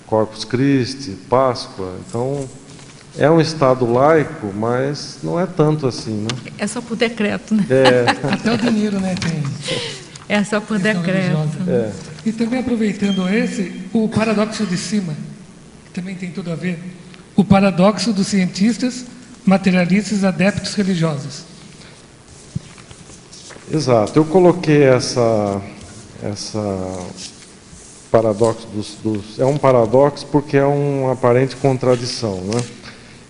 Corpus Christi, Páscoa, então é um estado laico, mas não é tanto assim, né? É só por decreto, né? Até o dinheiro, né, tem. É só por questão decreto. religiosa. E também aproveitando o paradoxo de cima, que também tem tudo a ver, o paradoxo dos cientistas, materialistas, adeptos religiosos. Exato, eu coloquei essa paradoxo é um paradoxo porque é uma aparente contradição, né?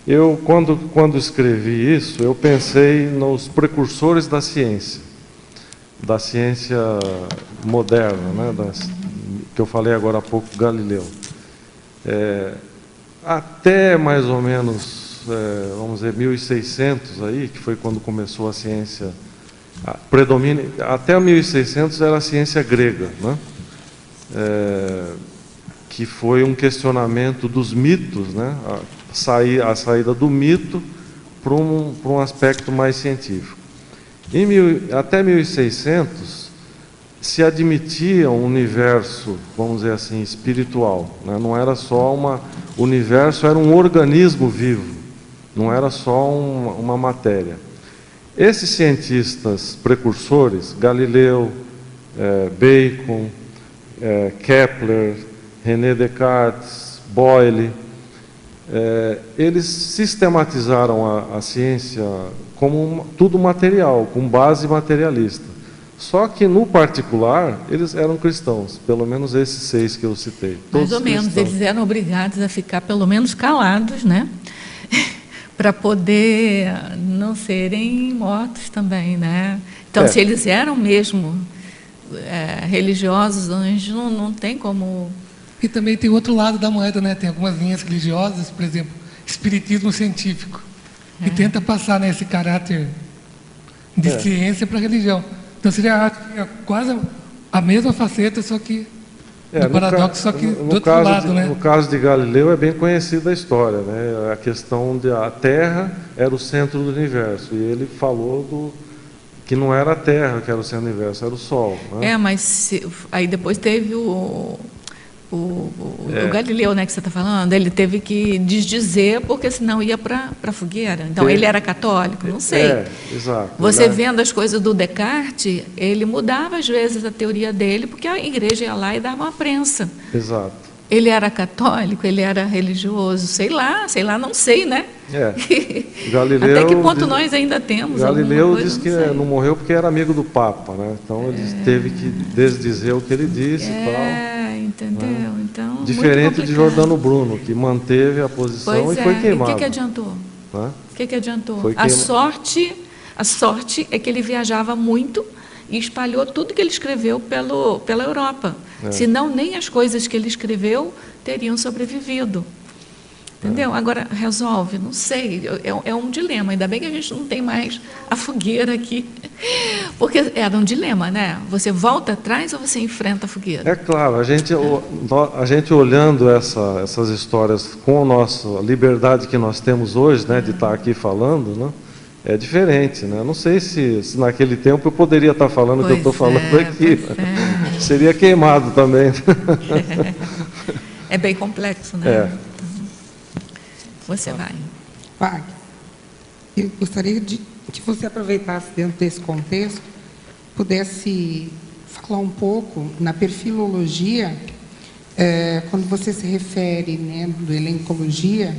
Eu, quando escrevi isso, eu pensei nos precursores da ciência moderna, né? Que eu falei agora há pouco, Galileu. Até mais ou menos, vamos dizer, 1600 aí, que foi quando começou a ciência, até 1600 era a ciência grega, né? Que foi um questionamento dos mitos, né? A saída do mito para um aspecto mais científico. Até 1600 se admitia um universo, vamos dizer assim, espiritual, né? Não era só o universo era um organismo vivo, não era só uma matéria. Esses cientistas precursores, Galileu, Bacon, Kepler, René Descartes, Boyle, eles sistematizaram a ciência como tudo material, com base materialista. Só que, no particular, eles eram cristãos, pelo menos esses 6 que eu citei. Mais ou menos, eles eram obrigados a ficar pelo menos calados, né? Para poder não serem mortos também, né? Então, se eles eram mesmo religiosos, não tem como... E também tem outro lado da moeda, né? Tem algumas linhas religiosas, por exemplo, espiritismo científico, que tenta passar, né, esse caráter de ciência para a religião. Então seria quase a mesma faceta, só que do paradoxo, só que do outro lado, né? No caso de Galileu é bem conhecida a história, né? A questão de a Terra era o centro do universo, e ele falou que não era a Terra que era o centro do universo, era o Sol, né? Mas aí depois teve o Galileu, né, que você está falando, ele teve que desdizer, porque senão ia para a fogueira. Então, ele era católico? Não sei. Exato. Você vendo as coisas do Descartes, ele mudava às vezes a teoria dele, porque a igreja ia lá e dava uma prensa. Exato. Ele era católico, ele era religioso, sei lá, não sei, né? Galileu, até que ponto nós ainda temos Galileu coisa, diz que não morreu porque era amigo do Papa, né? Então ele teve que desdizer o que ele disse e tal. Entendeu? Né? Então, diferente de Giordano Bruno, que manteve a posição e foi queimado. E o que adiantou? Né? O que adiantou? A sorte é que ele viajava muito e espalhou tudo que ele escreveu pela Europa. Senão, nem as coisas que ele escreveu teriam sobrevivido. Entendeu? Agora, resolve, não sei, é um dilema. Ainda bem que a gente não tem mais a fogueira aqui. Porque era um dilema, né? Você volta atrás ou você enfrenta a fogueira? É claro, a gente olhando essas histórias com a nossa liberdade que nós temos hoje, né, de estar aqui falando, né, é diferente, né? Não sei se naquele tempo eu poderia estar falando o que eu estou falando aqui. Seria queimado também. É bem complexo, né? Você vai. Wagner, eu gostaria de que você aproveitasse dentro desse contexto, pudesse falar um pouco na perfilologia, quando você se refere, né, do elencologia,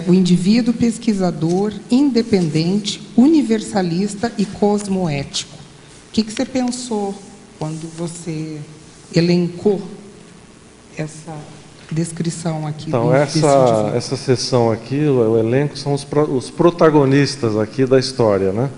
o indivíduo pesquisador, independente, universalista e cosmoético. O que você pensou quando você elencou essa descrição aqui? Então, essa sessão aqui, o elenco, são os protagonistas aqui da história, né?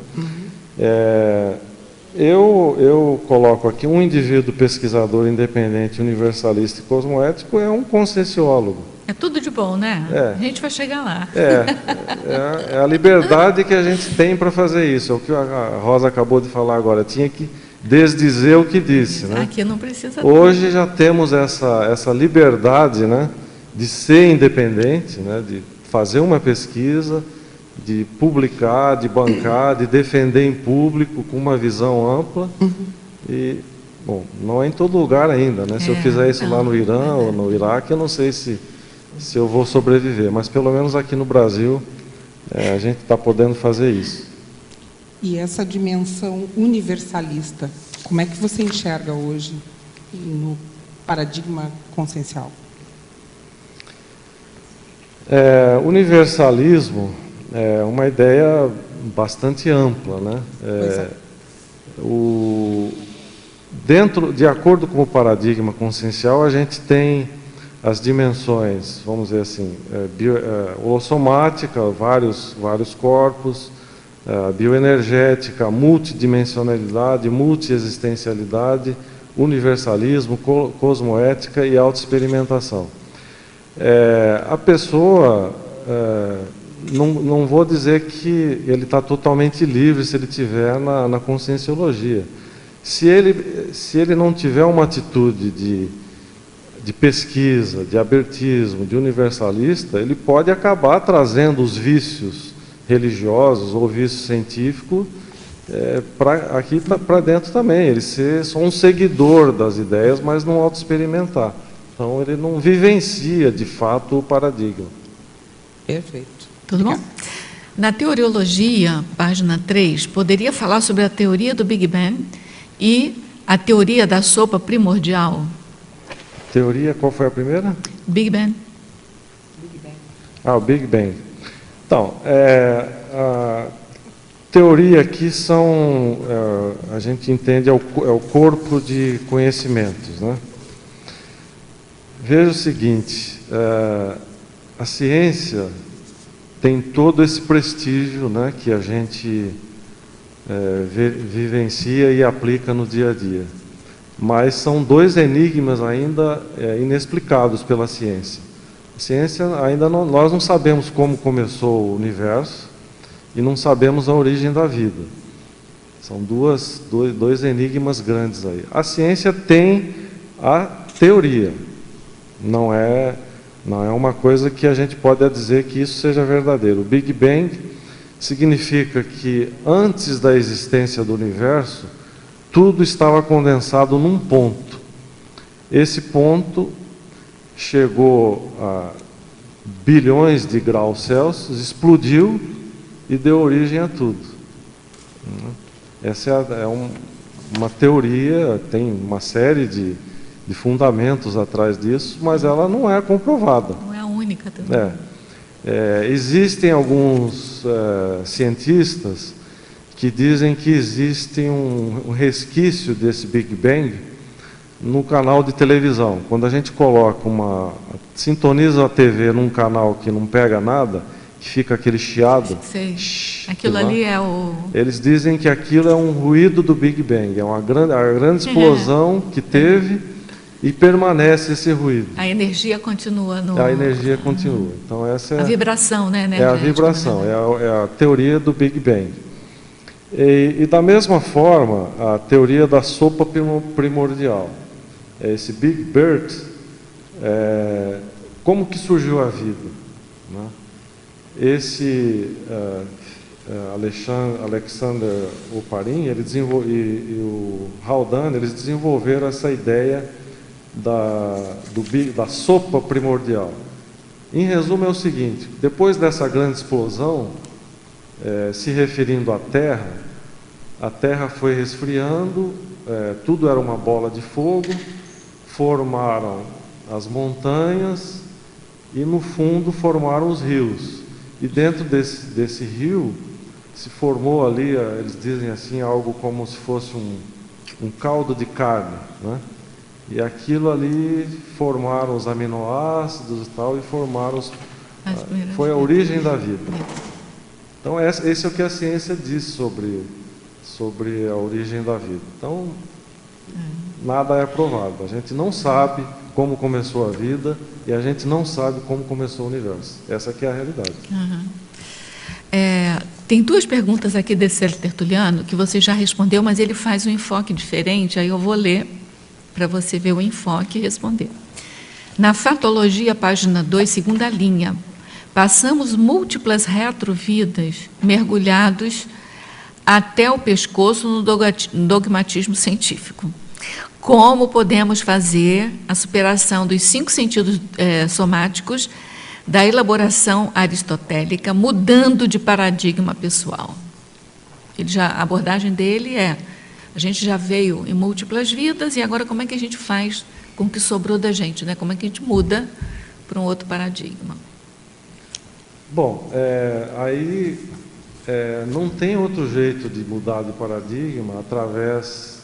Eu coloco aqui um indivíduo pesquisador independente, universalista e cosmoético, é um conscienciólogo. É tudo de bom, né? A gente vai chegar lá. É a liberdade que a gente tem para fazer isso. É o que a Rosa acabou de falar agora. Tinha que desdizer o que disse, né? Aqui não precisa. Hoje já temos essa liberdade, né, de ser independente, né, de fazer uma pesquisa, de publicar, de bancar, de defender em público com uma visão ampla. E, bom, não é em todo lugar ainda, né? Se eu fizer isso lá no Irã ou no Iraque, eu não sei se eu vou sobreviver, mas pelo menos aqui no Brasil a gente está podendo fazer isso. E essa dimensão universalista, como é que você enxerga hoje no paradigma consciencial? Universalismo é uma ideia bastante ampla, né? De acordo com o paradigma consciencial, a gente tem as dimensões, vamos dizer assim, holossomática, vários corpos, bioenergética, multidimensionalidade, multiexistencialidade, universalismo, cosmoética e autoexperimentação. A pessoa, não vou dizer que ele está totalmente livre se ele estiver na conscienciologia. Se ele não tiver uma atitude de pesquisa, de abertismo, de universalista, ele pode acabar trazendo os vícios religiosos ou vício científico aqui para dentro também. Ele ser só um seguidor das ideias, mas não autoexperimentar. Então, ele não vivencia, de fato, o paradigma. Perfeito. Tudo bom? Na teoriologia, página 3, poderia falar sobre a teoria do Big Bang e a teoria da sopa primordial? Teoria, qual foi a primeira? Big Bang. O Big Bang. Então, a teoria aqui a gente entende, é o corpo de conhecimentos, né? Veja o seguinte, a ciência tem todo esse prestígio, né, que a gente vivencia e aplica no dia a dia. Mas são dois enigmas ainda inexplicados pela ciência. A ciência ainda nós não sabemos como começou o universo e não sabemos a origem da vida. São dois enigmas grandes aí. A ciência tem a teoria. Não é uma coisa que a gente pode dizer que isso seja verdadeiro. O Big Bang significa que antes da existência do universo, tudo estava condensado num ponto. Esse ponto chegou a bilhões de graus Celsius, explodiu e deu origem a tudo. Essa é uma teoria, tem uma série de fundamentos atrás disso, mas ela não é comprovada. Não é a única também. Existem alguns cientistas que dizem que existe um resquício desse Big Bang no canal de televisão. Quando a gente sintoniza a TV num canal que não pega nada, que fica aquele chiado. Sei. Aquilo ali é o... Eles dizem que aquilo é um ruído do Big Bang, é a grande explosão que teve e permanece esse ruído. A energia continua A energia continua. Então essa a vibração, né? É a vibração, é a teoria do Big Bang. E da mesma forma, a teoria da sopa primordial. Esse Big Bird, como que surgiu a vida? Né? Esse Alexander Oparin e o Haldane, eles desenvolveram essa ideia da sopa primordial. Em resumo, é o seguinte: depois dessa grande explosão, se referindo à Terra, a Terra foi resfriando, tudo era uma bola de fogo, formaram as montanhas e no fundo formaram os rios. E dentro desse rio se formou ali, eles dizem assim, algo como se fosse um caldo de carne, né? E aquilo ali formaram os aminoácidos e tal, e formaram foi a origem da vida. Então esse é o que a ciência diz sobre a origem da vida. Então nada é provado. A gente não sabe como começou a vida e a gente não sabe como começou o universo. Essa aqui é a realidade. Tem duas perguntas aqui desse Célio Tertuliano que você já respondeu, mas ele faz um enfoque diferente, aí eu vou ler para você ver o enfoque e responder. Na Fatologia, página 2, segunda linha, Passamos múltiplas retrovidas mergulhados até o pescoço no dogmatismo científico. Como podemos fazer a superação dos 5 sentidos somáticos da elaboração aristotélica, mudando de paradigma pessoal? A abordagem dele é: a gente já veio em múltiplas vidas e agora como é que a gente faz com o que sobrou da gente, né? Como é que a gente muda para um outro paradigma? Bom, não tem outro jeito de mudar de paradigma através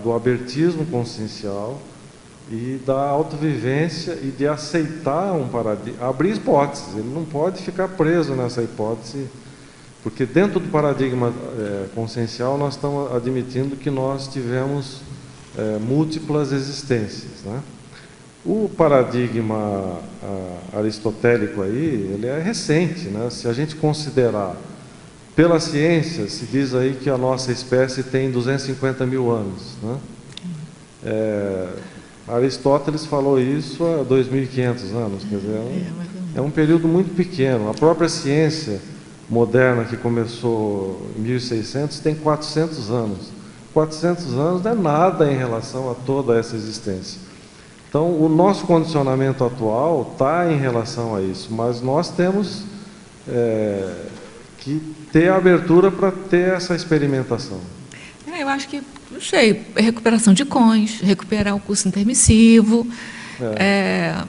do abertismo consciencial e da autovivência e de aceitar um paradigma, abrir hipóteses. Ele não pode ficar preso nessa hipótese, porque dentro do paradigma consciencial nós estamos admitindo que nós tivemos múltiplas existências, né? O paradigma aristotélico aí, ele é recente, né? Se a gente considerar, pela ciência, se diz aí que a nossa espécie tem 250 mil anos, né? Aristóteles falou isso há 2.500 anos, quer dizer, é um período muito pequeno. A própria ciência moderna, que começou em 1600, tem 400 anos. 400 anos não é nada em relação a toda essa existência. Então, o nosso condicionamento atual está em relação a isso, mas nós temos que ter a abertura para ter essa experimentação. Eu acho que, não sei, recuperação de cons, recuperar o curso intermissivo, é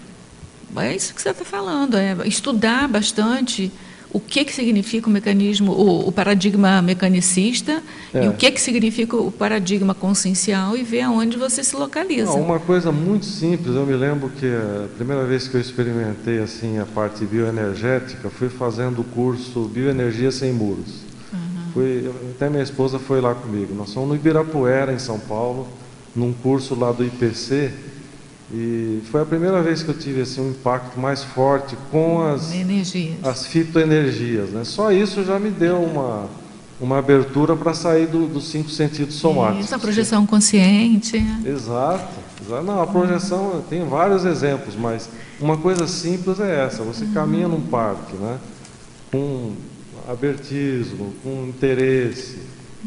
isso que você está falando, estudar bastante o que significa o mecanismo, o paradigma mecanicista e o que significa o paradigma consciencial e ver aonde você se localiza. Uma coisa muito simples, eu me lembro que a primeira vez que eu experimentei assim, a parte bioenergética, fui fazendo o curso Bioenergia Sem Muros. Até minha esposa foi lá comigo. Nós fomos no Ibirapuera, em São Paulo, num curso lá do IPC, e foi a primeira vez que eu tive assim, um impacto mais forte com as fitoenergias, né? Só isso já me deu uma abertura para sair dos 5 sentidos somáticos. Isso, a projeção consciente. Exato. Não, a projeção tem vários exemplos, mas uma coisa simples é essa: você caminha num parque, né? Com abertismo, com interesse,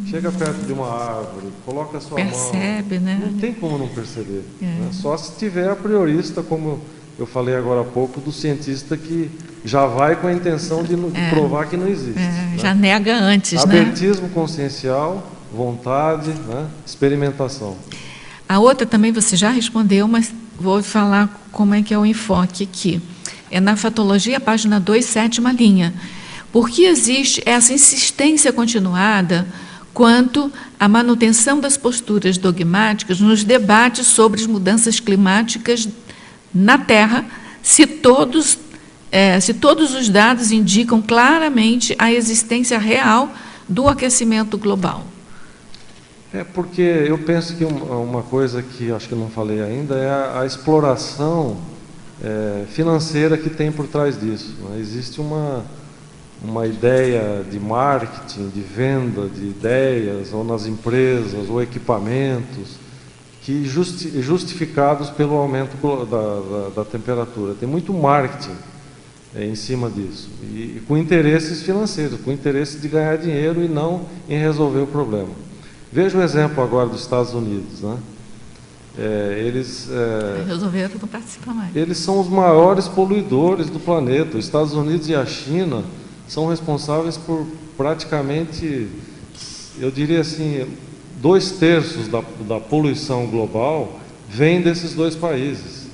chega perto de uma árvore, coloca a sua mão. Percebe, né? Não tem como não perceber. Né? Só se tiver a priorista, como eu falei agora há pouco, do cientista que já vai com a intenção de provar que não existe. Né? Já nega antes, abertismo consciencial, vontade, né? Experimentação. A outra também você já respondeu, mas vou falar como é que é o enfoque aqui. É na Fatologia, página 2, 7ª linha. Por que existe essa insistência continuada quanto à manutenção das posturas dogmáticas nos debates sobre as mudanças climáticas na Terra, se todos os dados indicam claramente a existência real do aquecimento global? Porque eu penso que uma coisa que acho que eu não falei ainda é a exploração financeira que tem por trás disso. Né? Existe uma ideia de marketing, de venda de ideias, ou nas empresas, ou equipamentos, que justificados pelo aumento da temperatura. Tem muito marketing em cima disso, e com interesses financeiros, com interesse de ganhar dinheiro e não em resolver o problema. Veja o exemplo agora dos Estados Unidos, né? Eles resolveram não participar mais. Eles são os maiores poluidores do planeta. Os Estados Unidos e a China são responsáveis por praticamente, eu diria assim, 2/3 da poluição global vem desses dois países.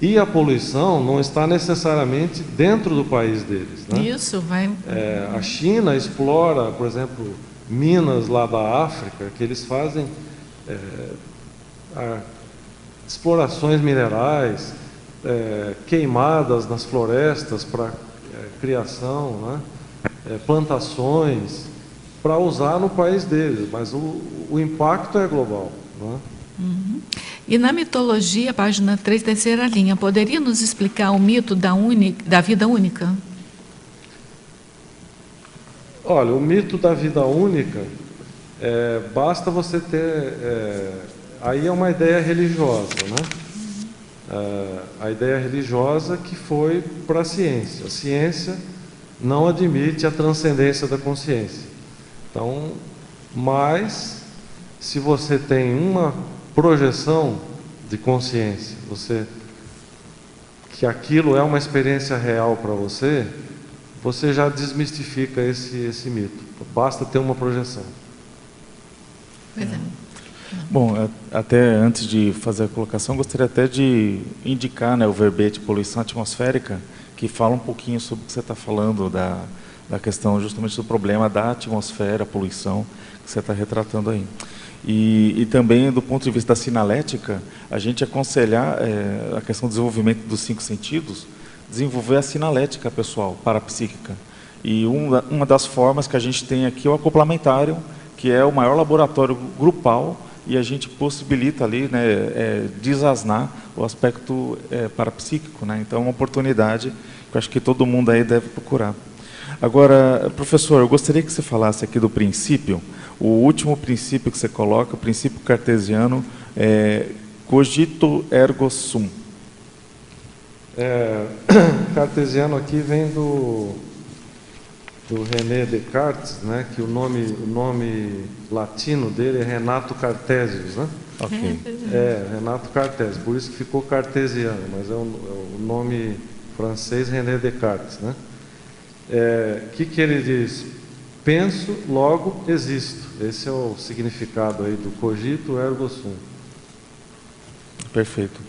E a poluição não está necessariamente dentro do país deles. Né? Isso, vai... A China explora, por exemplo, minas lá da África, que eles fazem explorações minerais, queimadas nas florestas para criação, né? Plantações, para usar no país deles, mas o impacto é global. Né? E na mitologia, página 3, 3ª linha, poderia nos explicar o mito da vida única? Olha, o mito da vida única, basta você ter... aí é uma ideia religiosa, né? a ideia religiosa que foi para a ciência. A ciência não admite a transcendência da consciência. Então, mas se você tem uma projeção de consciência, que aquilo é uma experiência real para você, você já desmistifica esse mito. Basta ter uma projeção. Pois é. Bom, até antes de fazer a colocação, gostaria até de indicar, né, o verbete poluição atmosférica, que fala um pouquinho sobre o que você está falando, da questão justamente do problema da atmosfera, poluição, que você está retratando aí. E também, do ponto de vista da sinalética, a gente aconselhar a questão do desenvolvimento dos 5 sentidos, desenvolver a sinalética pessoal, parapsíquica. E uma das formas que a gente tem aqui é o acoplamentário, que é o maior laboratório grupal, e a gente possibilita ali, né, desasnar o aspecto parapsíquico, né? Então é uma oportunidade que eu acho que todo mundo aí deve procurar. Agora, professor, eu gostaria que você falasse aqui do princípio, o último princípio que você coloca, o princípio cartesiano, cogito ergo sum. Cartesiano aqui vem do René Descartes, né, que o nome latino dele é Renato Cartesius, né? Ok. Renato Cartesius, por isso que ficou cartesiano, mas é o nome francês René Descartes, né? Que ele diz? Penso, logo existo. Esse é o significado aí do cogito ergo sum. Perfeito.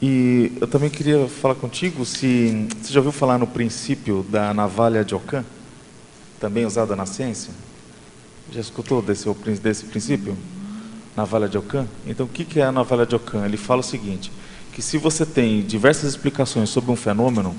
E eu também queria falar contigo se você já ouviu falar no princípio da navalha de Ockham, também usada na ciência? Já escutou desse princípio? Navalha de Ockham? Então, o que é a navalha de Ockham? Ele fala o seguinte, que se você tem diversas explicações sobre um fenômeno,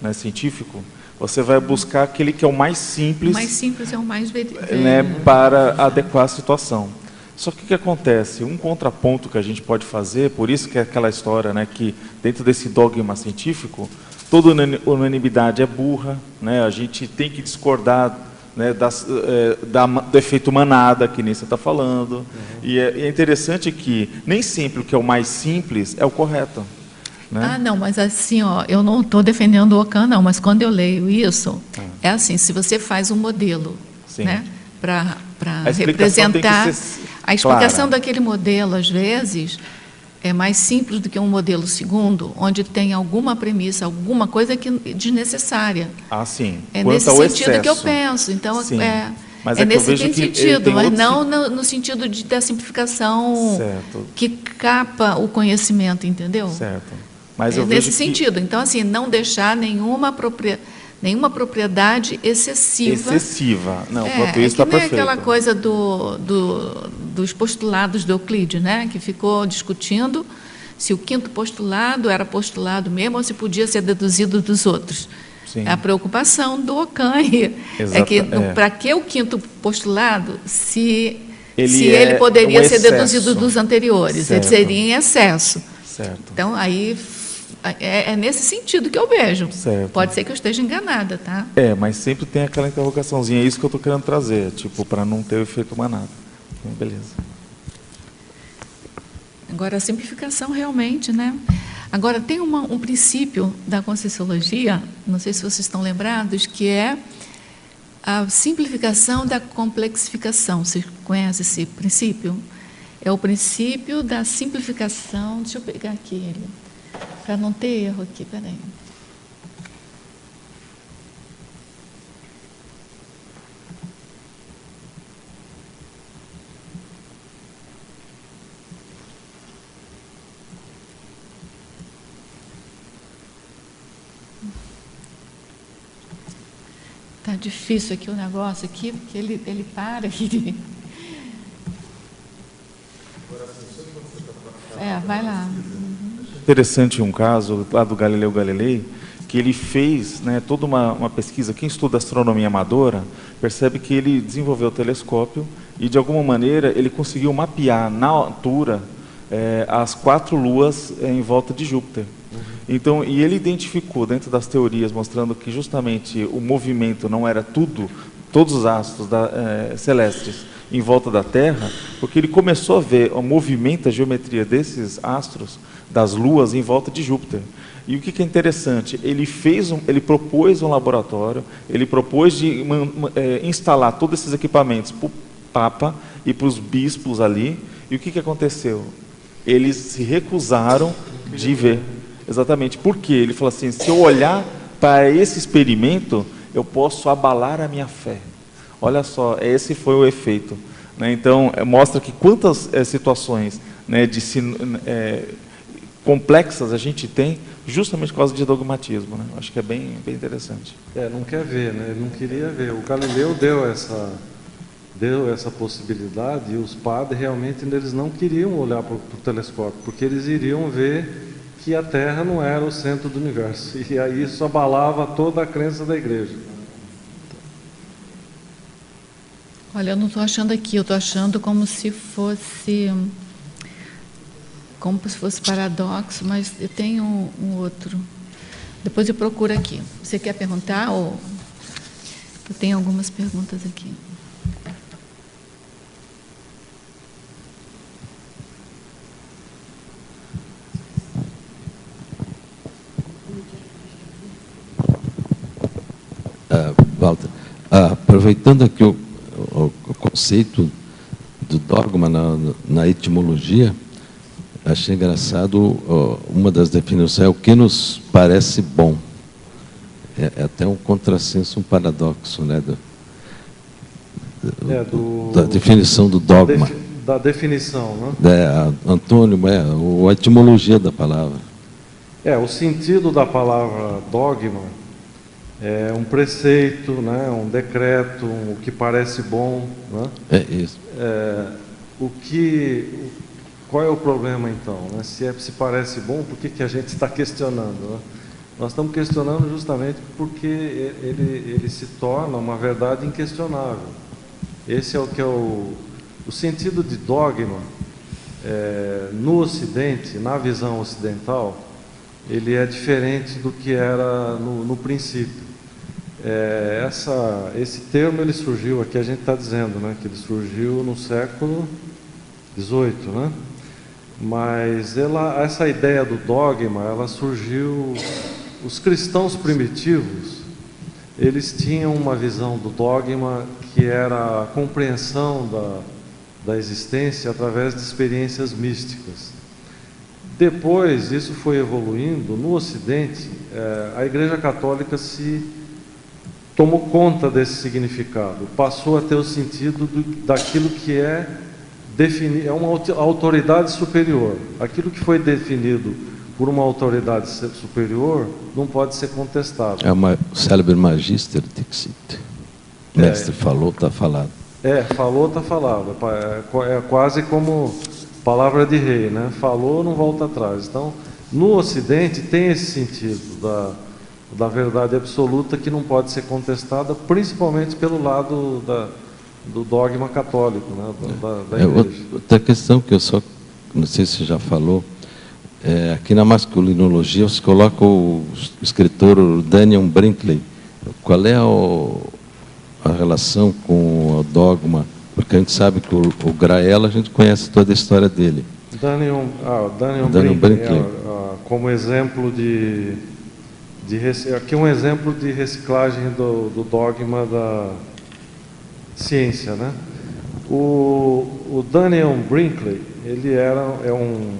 né, científico, você vai buscar aquele que é o mais simples. O mais simples é o mais né, para adequar a situação. Só que o que acontece? Um contraponto que a gente pode fazer, por isso que é aquela história, né, que dentro desse dogma científico, toda unanimidade é burra, né, a gente tem que discordar, né, do efeito manada, que nem você está falando. E é interessante que nem sempre o que é o mais simples é o correto. Né? Ah, não, mas assim, ó, eu não estou defendendo o Ockham, não, mas quando eu leio isso, é assim, se você faz um modelo, né, para representar, a explicação daquele modelo, às vezes, é mais simples do que um modelo segundo, onde tem alguma premissa, alguma coisa que desnecessária. Ah, sim. É nesse sentido que eu penso. Então, mas nesse sentido, mas não no sentido da simplificação que capa o conhecimento, entendeu? Certo. Mas eu nesse sentido. Então, assim, não deixar nenhuma propriedade excessiva. Excessiva. Não, quanto isso está perfeito. Aquela coisa dos postulados de Euclides, né? Que ficou discutindo se o 5º postulado era postulado mesmo ou se podia ser deduzido dos outros. Sim. A preocupação do Ockham é que, para que o 5º postulado, se ele poderia ser deduzido dos anteriores, certo. Ele seria em excesso. Certo. Então, aí é nesse sentido que eu vejo. Certo. Pode ser que eu esteja enganada, tá? Mas sempre tem aquela interrogaçãozinha, é isso que eu estou querendo trazer, tipo, para não ter o efeito manada. Então, beleza. Agora, a simplificação realmente, né? Agora, tem um princípio da Conscienciologia, não sei se vocês estão lembrados, que é a simplificação da complexificação. Vocês conhecem esse princípio? É o princípio da simplificação. Deixa eu pegar aqui ele, para não ter erro aqui, peraí. Está difícil aqui o negócio, aqui, porque ele para aqui. Vai lá. Interessante um caso lá do Galileu Galilei, que ele fez, né, toda uma pesquisa. Quem estuda astronomia amadora percebe que ele desenvolveu o telescópio e, de alguma maneira, ele conseguiu mapear na altura as 4 luas em volta de Júpiter. Então, e ele identificou dentro das teorias, mostrando que justamente o movimento não era todos os astros celestes em volta da Terra, porque ele começou a ver o movimento, a geometria desses astros, das luas em volta de Júpiter. E o que é interessante, ele propôs um laboratório, ele propôs de instalar todos esses equipamentos para o Papa e para os bispos ali, e o que aconteceu? Eles se recusaram de ver. Exatamente. Por quê? Ele falou assim, se eu olhar para esse experimento, eu posso abalar a minha fé. Olha só, esse foi o efeito. Né? Então, mostra que quantas situações, né, complexas a gente tem, justamente por causa de dogmatismo. Né? Acho que é bem interessante. Não quer ver, né? Ele não queria ver. O Galileu deu essa possibilidade, e os padres realmente eles não queriam olhar para o telescópio, porque eles iriam ver que a Terra não era o centro do universo. E aí isso abalava toda a crença da igreja. Olha, eu não estou achando aqui, eu estou achando como se fosse paradoxo, mas eu tenho um outro. Depois eu procuro aqui. Você quer perguntar? Ou eu tenho algumas perguntas aqui. Walter, aproveitando aqui o conceito do dogma na etimologia, achei engraçado uma das definições, é o que nos parece bom. É até um contrassenso, um paradoxo, né, da definição do dogma. Da definição, né? Antônimo, a etimologia da palavra. O sentido da palavra dogma é um preceito, né, um decreto, o que parece bom, né? É isso. Qual é o problema então? Né? Se parece bom, por que a gente está questionando? Né? Nós estamos questionando justamente porque ele se torna uma verdade inquestionável. Esse é o que é o sentido de dogma no Ocidente, na visão ocidental, ele é diferente do que era no princípio. Esse termo ele surgiu, aqui a gente está dizendo, né, que ele surgiu no século XVIII, né? Mas essa ideia do dogma, ela surgiu, os cristãos primitivos, eles tinham uma visão do dogma que era a compreensão da existência através de experiências místicas. Depois, isso foi evoluindo. No Ocidente, a Igreja Católica tomou conta desse significado, passou a ter o sentido daquilo que é uma autoridade superior. Aquilo que foi definido por uma autoridade superior não pode ser contestado. O célebre Magister Dixit. Mestre falou, está falado. Falou, está falado. É quase como palavra de rei, né? Falou, não volta atrás. Então, no Ocidente tem esse sentido da verdade absoluta que não pode ser contestada, principalmente pelo lado do dogma católico, né? Da igreja. Outra questão que eu só não sei se já falou, aqui na masculinologia você coloca o escritor Daniel Brinkley. Qual é a relação com o dogma? Porque a gente sabe que o Grael, a gente conhece toda a história dele. Daniel Brinkley, como exemplo aqui um exemplo de reciclagem do dogma da ciência, né? O Daniel Brinkley, ele é um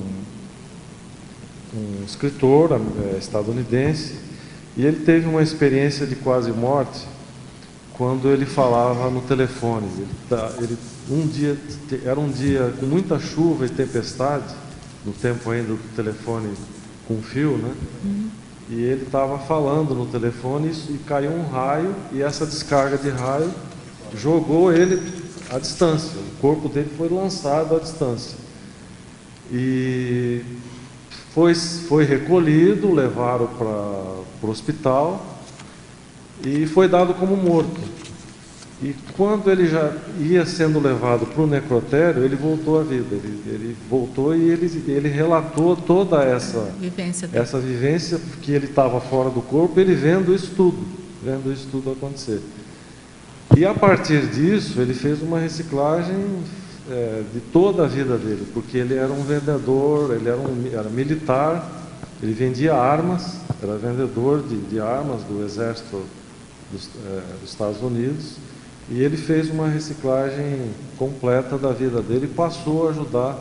escritor estadunidense, e ele teve uma experiência de quase morte quando ele falava no telefone. Era um dia com muita chuva e tempestade, no tempo ainda do telefone com fio, né? E ele estava falando no telefone e caiu um raio, e essa descarga de raio jogou ele à distância. O corpo dele foi lançado à distância. E foi recolhido, levaram para o hospital e foi dado como morto. E quando ele já ia sendo levado para o necrotério, ele voltou à vida. Ele voltou e ele relatou toda essa vivência, que ele estava fora do corpo, ele vendo isso tudo acontecer. E a partir disso, ele fez uma reciclagem de toda a vida dele, porque ele era um vendedor, ele era militar, ele vendia armas, era vendedor de armas do exército dos Estados Unidos, e ele fez uma reciclagem completa da vida dele e passou a ajudar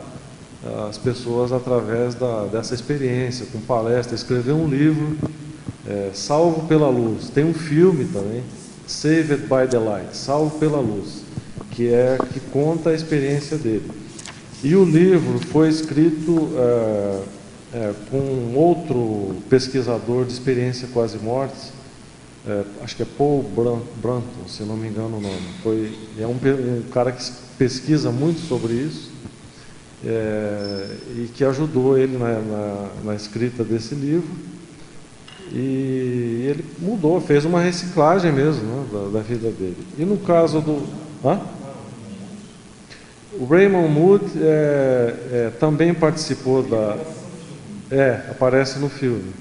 as pessoas através dessa experiência, com palestra. Escreveu um livro, Salvo pela Luz. Tem um filme também, Saved by the Light, Salvo pela Luz, que conta a experiência dele. E o livro foi escrito com outro pesquisador de experiência quase-morte, acho que é Paul Brunton, se não me engano o nome. É um cara que pesquisa muito sobre isso, e que ajudou ele na escrita desse livro. E ele mudou, fez uma reciclagem mesmo, né, da vida dele. E no caso do... O Raymond Moody também participou da... aparece no filme.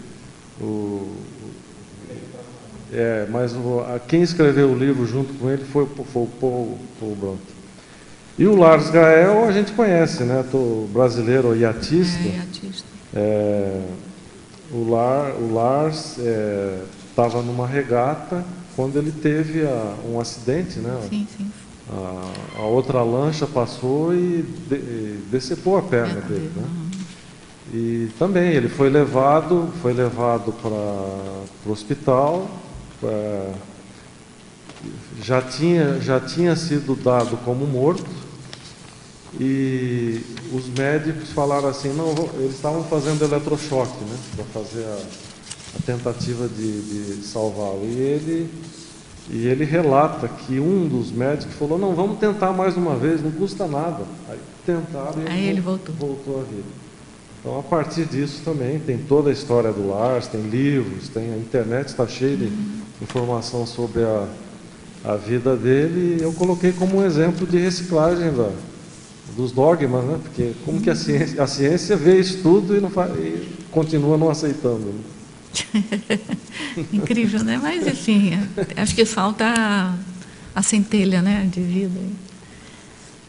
Mas quem escreveu o livro junto com ele foi o Paul Brunton. E o Lars Gael a gente conhece, né? Brasileiro iatista. Iatista. O Lars estava numa regata quando ele teve um acidente, né? Sim. A outra lancha passou e decepou a perna dele, né? E também ele foi levado para o hospital. Já tinha sido dado como morto, e os médicos falaram assim, não, eles estavam fazendo eletrochoque, né, para fazer a tentativa de salvá-lo. E ele relata que um dos médicos falou, não, vamos tentar mais uma vez, não custa nada. Aí tentaram e ele voltou à vida. Então, a partir disso também tem toda a história do Lars, tem livros, a internet está cheia de informação sobre a vida dele, e eu coloquei como um exemplo de reciclagem dos dogmas, né? Porque como que a ciência vê isso tudo e continua não aceitando, né? Incrível, né? Mas, enfim, acho que falta a centelha, né, de vida.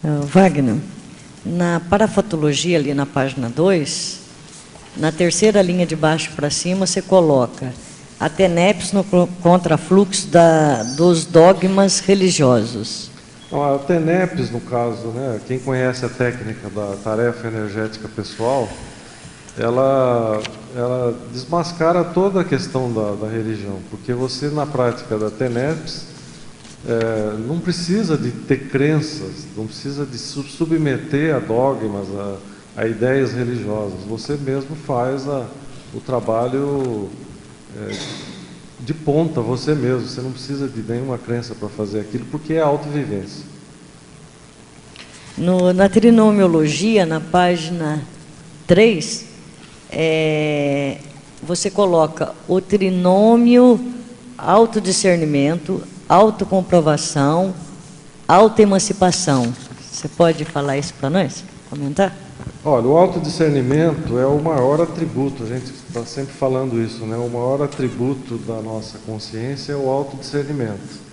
Wagner, na parafatologia, ali na página 2, na terceira linha de baixo para cima, você coloca a TENEPS no contrafluxo dos dogmas religiosos. A TENEPS, no caso, né, quem conhece a técnica da tarefa energética pessoal, ela desmascara toda a questão da religião, porque você, na prática da TENEPS, não precisa de ter crenças, não precisa de submeter a dogmas, a ideias religiosas. Você mesmo faz o trabalho de ponta, você mesmo. Você não precisa de nenhuma crença para fazer aquilo, porque é autovivência. Na trinomiologia, na página 3, você coloca o trinômio autodiscernimento, autocomprovação, autoemancipação. Você pode falar isso para nós? Comentar? Olha, o autodiscernimento é o maior atributo, a gente está sempre falando isso, né? O maior atributo da nossa consciência é o autodiscernimento.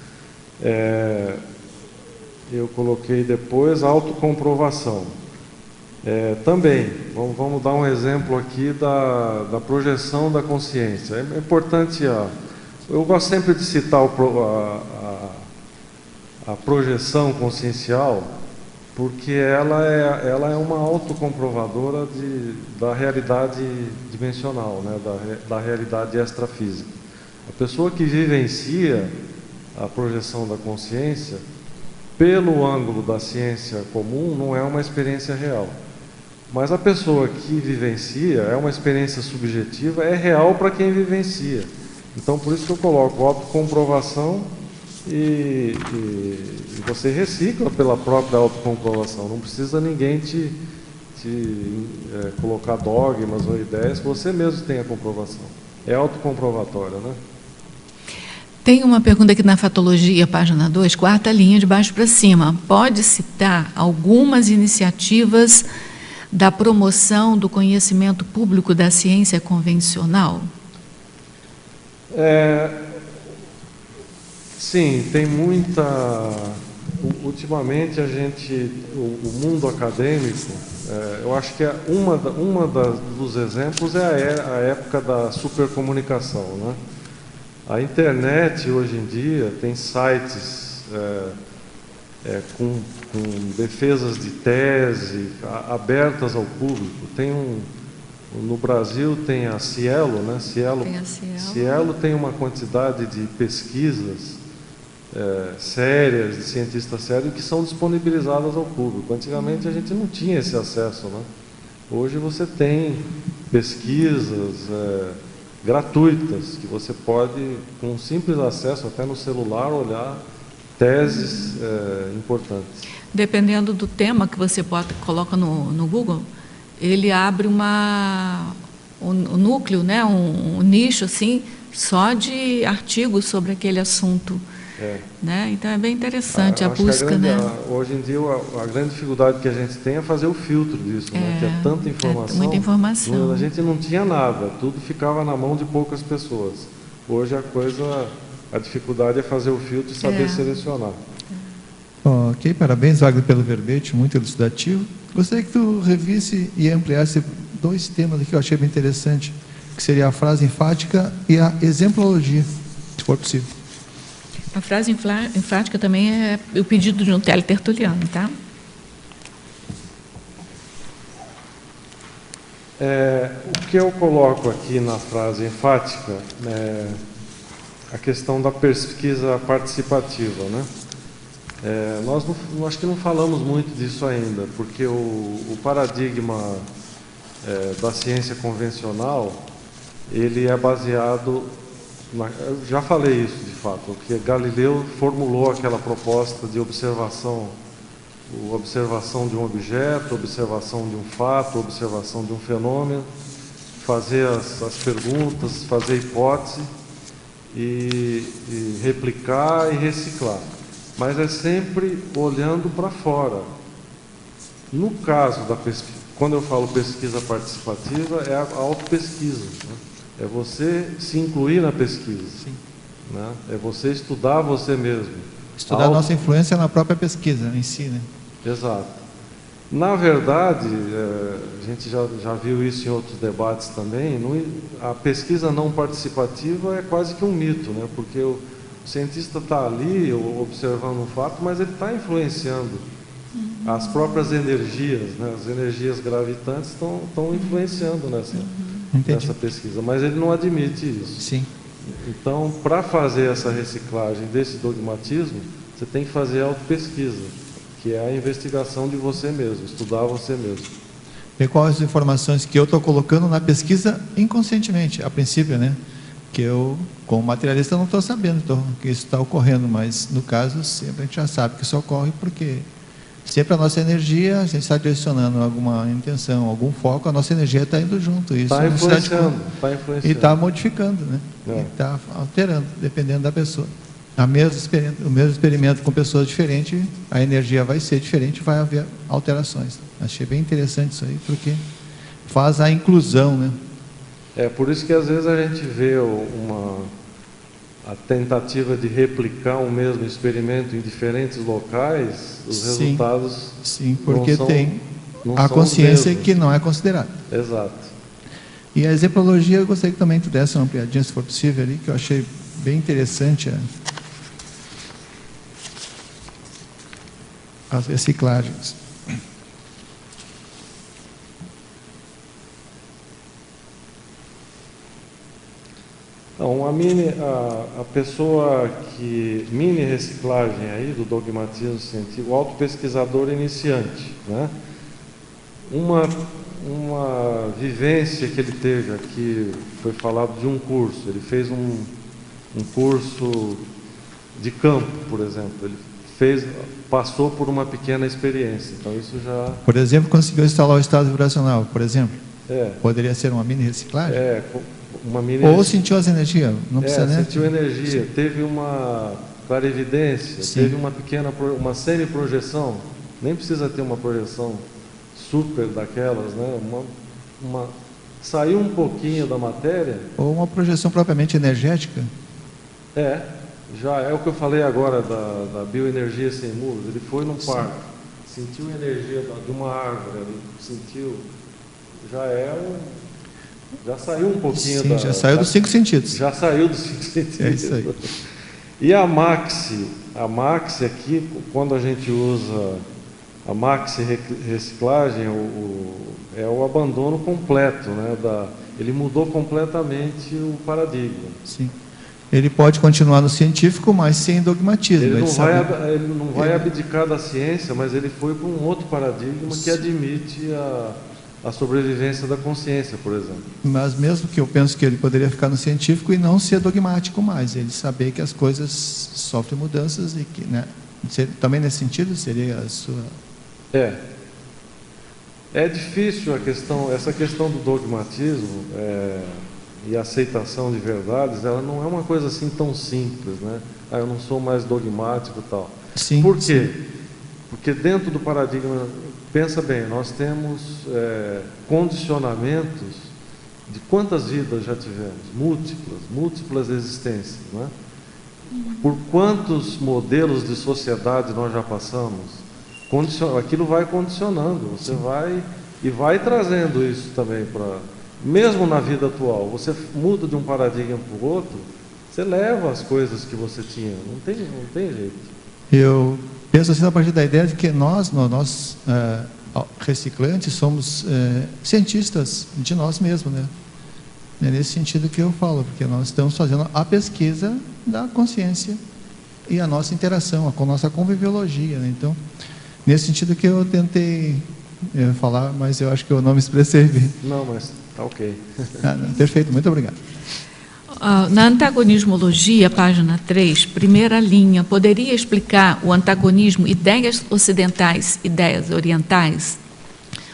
Eu coloquei depois a autocomprovação. Também, vamos dar um exemplo aqui da projeção da consciência. É importante, eu gosto sempre de citar a projeção consciencial, porque ela é uma autocomprovadora da realidade dimensional, né, da realidade extrafísica. A pessoa que vivencia a projeção da consciência, pelo ângulo da ciência comum, não é uma experiência real. Mas a pessoa que vivencia, é uma experiência subjetiva, é real para quem vivencia. Então, por isso que eu coloco autocomprovação e você recicla pela própria autocomprovação. Não precisa ninguém te colocar dogmas ou ideias, você mesmo tem a comprovação. É autocomprovatória, né? Tem uma pergunta aqui na Fatologia, página 2, quarta linha, de baixo para cima. Pode citar algumas iniciativas da promoção do conhecimento público da ciência convencional? Sim, tem muita... Ultimamente o mundo acadêmico, eu acho que dos exemplos é a época da supercomunicação, né? A internet hoje em dia tem sites com defesas de tese abertas ao público. No Brasil tem a Cielo, né? Cielo tem uma quantidade de pesquisas sérias, de cientistas sérios, que são disponibilizadas ao público. Antigamente a gente não tinha esse acesso, né? Hoje você tem pesquisas gratuitas, que você pode, com um simples acesso, até no celular, olhar teses importantes. Dependendo do tema que você coloca no Google, ele abre um núcleo, né? um nicho assim, só de artigos sobre aquele assunto. Né? Então é bem interessante a busca. Hoje em dia a grande dificuldade que a gente tem é fazer o filtro disso, né? Que é tanta informação. Muita informação. A gente não tinha nada, tudo ficava na mão de poucas pessoas. Hoje a dificuldade é fazer o filtro e saber selecionar. Ok, parabéns, Wagner, pelo verbete, muito elucidativo. Gostaria que tu revisse e ampliasse 2 temas que eu achei bem interessante, que seria a frase enfática e a exemplologia, se for possível. A frase enfática também é o pedido de um teletertuliano, tá? O que eu coloco aqui na frase enfática é a questão da pesquisa participativa, né? Nós acho que não falamos muito disso ainda, porque o paradigma da ciência convencional, ele é baseado... Eu já falei isso, de fato, porque Galileu formulou aquela proposta de observação de um objeto, observação de um fato, observação de um fenômeno, fazer as perguntas, fazer hipótese e replicar e reciclar. Mas é sempre olhando para fora. No caso da pesquisa, quando eu falo pesquisa participativa, é a autopesquisa, né? É você se incluir na pesquisa. Sim. Né? É você estudar você mesmo. Estudar a nossa influência na própria pesquisa em si, né? Exato. Na verdade, a gente já viu isso em outros debates também, a pesquisa não participativa é quase que um mito, né? Porque o cientista está ali observando um fato, mas ele está influenciando as próprias energias, né? As energias gravitantes estão influenciando nessa pesquisa, mas ele não admite isso. Sim. Então, para fazer essa reciclagem desse dogmatismo, você tem que fazer autopesquisa, que é a investigação de você mesmo, estudar você mesmo. E quais as informações que eu estou colocando na pesquisa inconscientemente, a princípio, né? Que eu, como materialista, não estou sabendo que isso está ocorrendo, mas no caso, sempre a gente já sabe que isso ocorre porque sempre a nossa energia, a gente está direcionando alguma intenção, algum foco, a nossa energia está indo junto. Está influenciando. E está modificando, né? E está alterando, dependendo da pessoa. O mesmo experimento com pessoas diferentes, a energia vai ser diferente, vai haver alterações. Achei bem interessante isso aí, porque faz a inclusão, né? Por isso que às vezes a gente vê a tentativa de replicar um mesmo experimento em diferentes locais, os resultados... Sim, porque tem a consciência que não é considerada. Exato. E a exemplologia, eu gostaria que também tu desse uma ampliadinha, se for possível, ali, que eu achei bem interessante as reciclagens. Então, a pessoa que... Mini reciclagem aí do dogmatismo científico, o autopesquisador iniciante, né? Uma vivência que ele teve aqui, foi falado de um curso, ele fez um curso de campo, por exemplo, ele passou por uma pequena experiência, então isso já... Por exemplo, conseguiu instalar o estado vibracional, por exemplo? Poderia ser uma mini reciclagem? Ou sentiu as energias, não precisa nem... sentiu energia, teve uma clarividência, teve uma semi-projeção, nem precisa ter uma projeção super daquelas, né? Saiu um pouquinho da matéria. Ou uma projeção propriamente energética. Já é o que eu falei agora da bioenergia sem muros. Ele foi num parque, sentiu a energia de uma árvore, ele sentiu, já saiu um pouquinho. Sim, já saiu dos 5 sentidos. Já saiu dos 5 sentidos. É isso aí. E a maxi aqui, quando a gente usa a maxi reciclagem, é o abandono completo, né? Ele mudou completamente o paradigma. Sim. Ele pode continuar no científico, mas sem dogmatismo. Ele não vai abdicar da ciência, mas ele foi para um outro paradigma que admite a sobrevivência da consciência, por exemplo. Mas mesmo que eu penso que ele poderia ficar no científico e não ser dogmático mais, ele saber que as coisas sofrem mudanças e que, né, também nesse sentido seria a sua... É difícil essa questão do dogmatismo e a aceitação de verdades, ela não é uma coisa assim tão simples, né? Eu não sou mais dogmático e tal. Sim. Por quê? Porque dentro do paradigma, pensa bem, nós temos condicionamentos de quantas vidas já tivemos? Múltiplas existências, né? Por quantos modelos de sociedade nós já passamos? Aquilo vai condicionando, você vai trazendo isso também para... Mesmo na vida atual, você muda de um paradigma para o outro, você leva as coisas que você tinha, não tem jeito. Eu penso assim a partir da ideia de que nós reciclantes, somos cientistas de nós mesmos, né? É nesse sentido que eu falo, porque nós estamos fazendo a pesquisa da consciência e a nossa interação, com a nossa conviviologia, né? Então, nesse sentido que eu tentei falar, mas eu acho que eu não me expressei bem. Não, mas tá ok. Perfeito, muito obrigado. Na antagonismologia, página 3, primeira linha, poderia explicar o antagonismo ideias ocidentais, ideias orientais?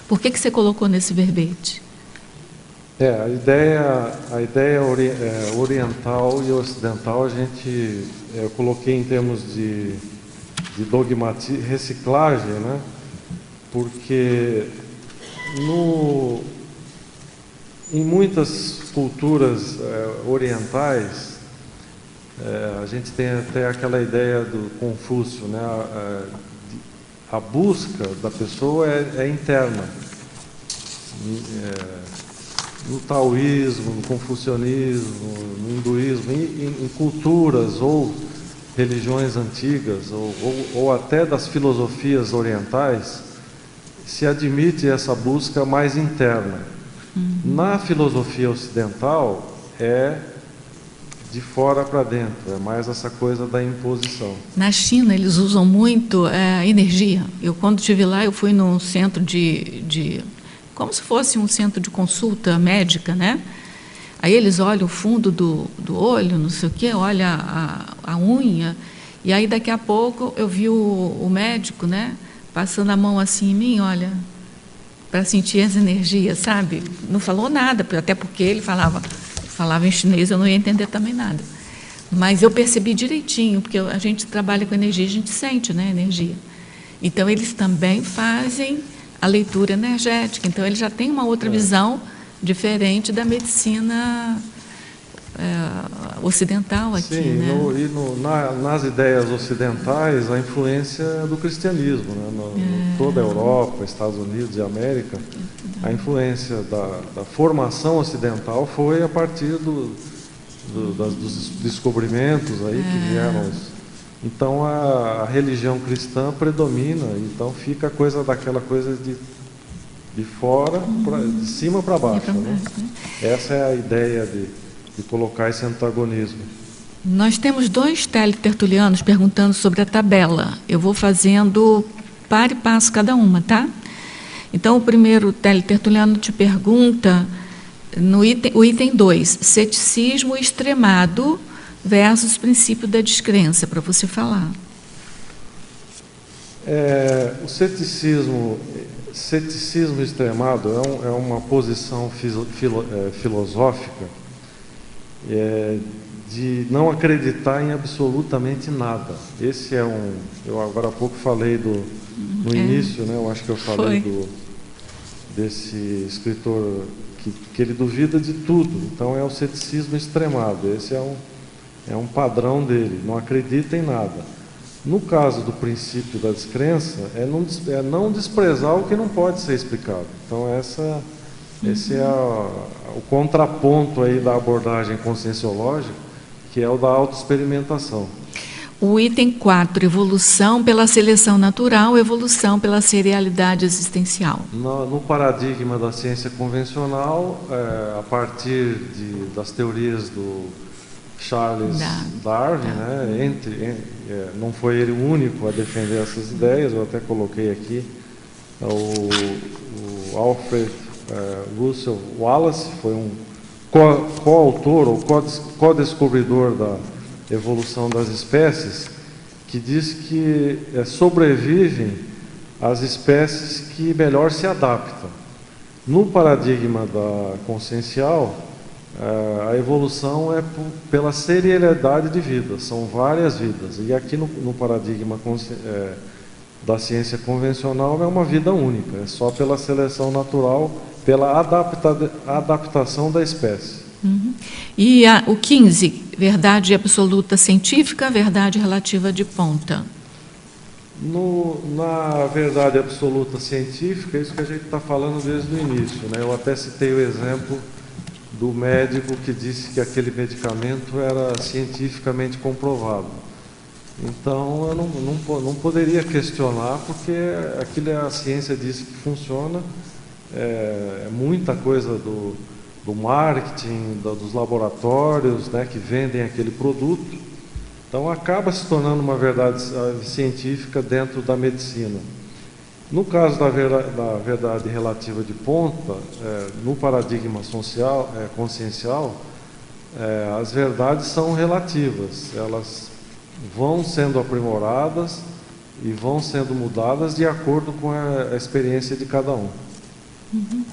Por que você colocou nesse verbete? A ideia oriental e ocidental, eu coloquei em termos de dogmatismo, reciclagem, né? Porque em muitas culturas orientais, a gente tem até aquela ideia do Confúcio, né? A busca da pessoa é interna. No taoísmo, no confucionismo, no hinduísmo, em culturas ou religiões antigas, ou até das filosofias orientais, se admite essa busca mais interna. Na filosofia ocidental, é de fora para dentro, é mais essa coisa da imposição. Na China, eles usam muito energia. Quando estive lá, eu fui num centro como se fosse um centro de consulta médica, né? Aí eles olham o fundo do olho, não sei o quê, olha a unha, e aí daqui a pouco eu vi o médico, né, passando a mão assim em mim, olha, para sentir as energias, sabe? Não falou nada, até porque ele falava em chinês, eu não ia entender também nada. Mas eu percebi direitinho, porque a gente trabalha com energia, a gente sente, né, energia. Então, eles também fazem a leitura energética, então eles já têm uma outra visão diferente da medicina ocidental aqui. Sim, né? Nas ideias ocidentais, a influência do cristianismo, né? Toda a Europa, Estados Unidos e América, a influência da formação ocidental foi a partir dos descobrimentos aí que vieram. Então a religião cristã predomina, então fica a coisa daquela coisa de fora, de cima para baixo. Né? Essa é a ideia de colocar esse antagonismo. Nós temos 2 teletertulianos perguntando sobre a tabela. Eu vou fazendo par e passo cada uma, tá? Então, o primeiro teletertuliano te pergunta, o item 2, ceticismo extremado versus princípio da descrença, para você falar. O ceticismo extremado é uma posição filosófica de não acreditar em absolutamente nada. Esse eu agora há pouco falei no início, né? Eu acho que eu falei desse escritor que ele duvida de tudo. Então é o ceticismo extremado. Esse é É um padrão dele, não acredita em nada. No caso do princípio da descrença, é não desprezar o que não pode ser explicado. Então, esse é o contraponto aí da abordagem conscienciológica, que é o da autoexperimentação. O item 4, evolução pela seleção natural, evolução pela serialidade existencial. No paradigma da ciência convencional, a partir das teorias do Charles Darwin, né, não foi ele o único a defender essas ideias, eu até coloquei aqui, o Alfred Russel Wallace foi um coautor ou co-descobridor da evolução das espécies, que diz que sobrevivem as espécies que melhor se adaptam. No paradigma da consciencial, a evolução é pela serialidade de vida, são várias vidas. E aqui no paradigma da ciência convencional é uma vida única, é só pela seleção natural, pela adaptação da espécie. Uhum. E o 15, verdade absoluta científica, verdade relativa de ponta. Na verdade absoluta científica, é isso que a gente está falando desde o início, né? Eu até citei o exemplo do médico que disse que aquele medicamento era cientificamente comprovado. Então, eu não poderia questionar, porque a ciência disse que funciona, muita coisa do marketing, dos laboratórios, né, que vendem aquele produto. Então, acaba se tornando uma verdade científica dentro da medicina. No caso da verdade relativa de ponta, no paradigma consciencial, as verdades são relativas, elas vão sendo aprimoradas e vão sendo mudadas de acordo com a experiência de cada um. Uhum.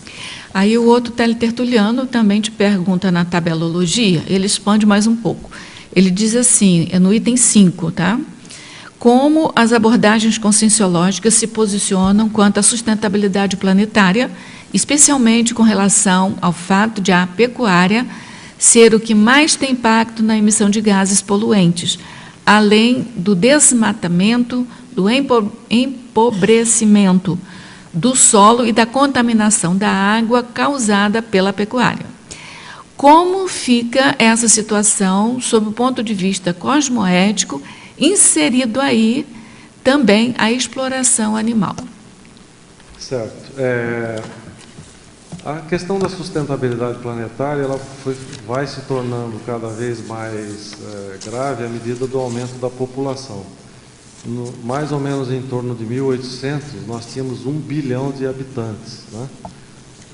Aí o outro teletertuliano também te pergunta na tabelologia, ele expande mais um pouco. Ele diz assim, no item 5, tá? Como as abordagens conscienciológicas se posicionam quanto à sustentabilidade planetária, especialmente com relação ao fato de a pecuária ser o que mais tem impacto na emissão de gases poluentes, além do desmatamento, do empobrecimento do solo e da contaminação da água causada pela pecuária. Como fica essa situação sob o ponto de vista cosmoético, inserido aí também a exploração animal? Certo. A questão da sustentabilidade planetária vai se tornando cada vez mais grave à medida do aumento da população. Mais ou menos em torno de 1800, nós tínhamos 1 bilhão de habitantes, né,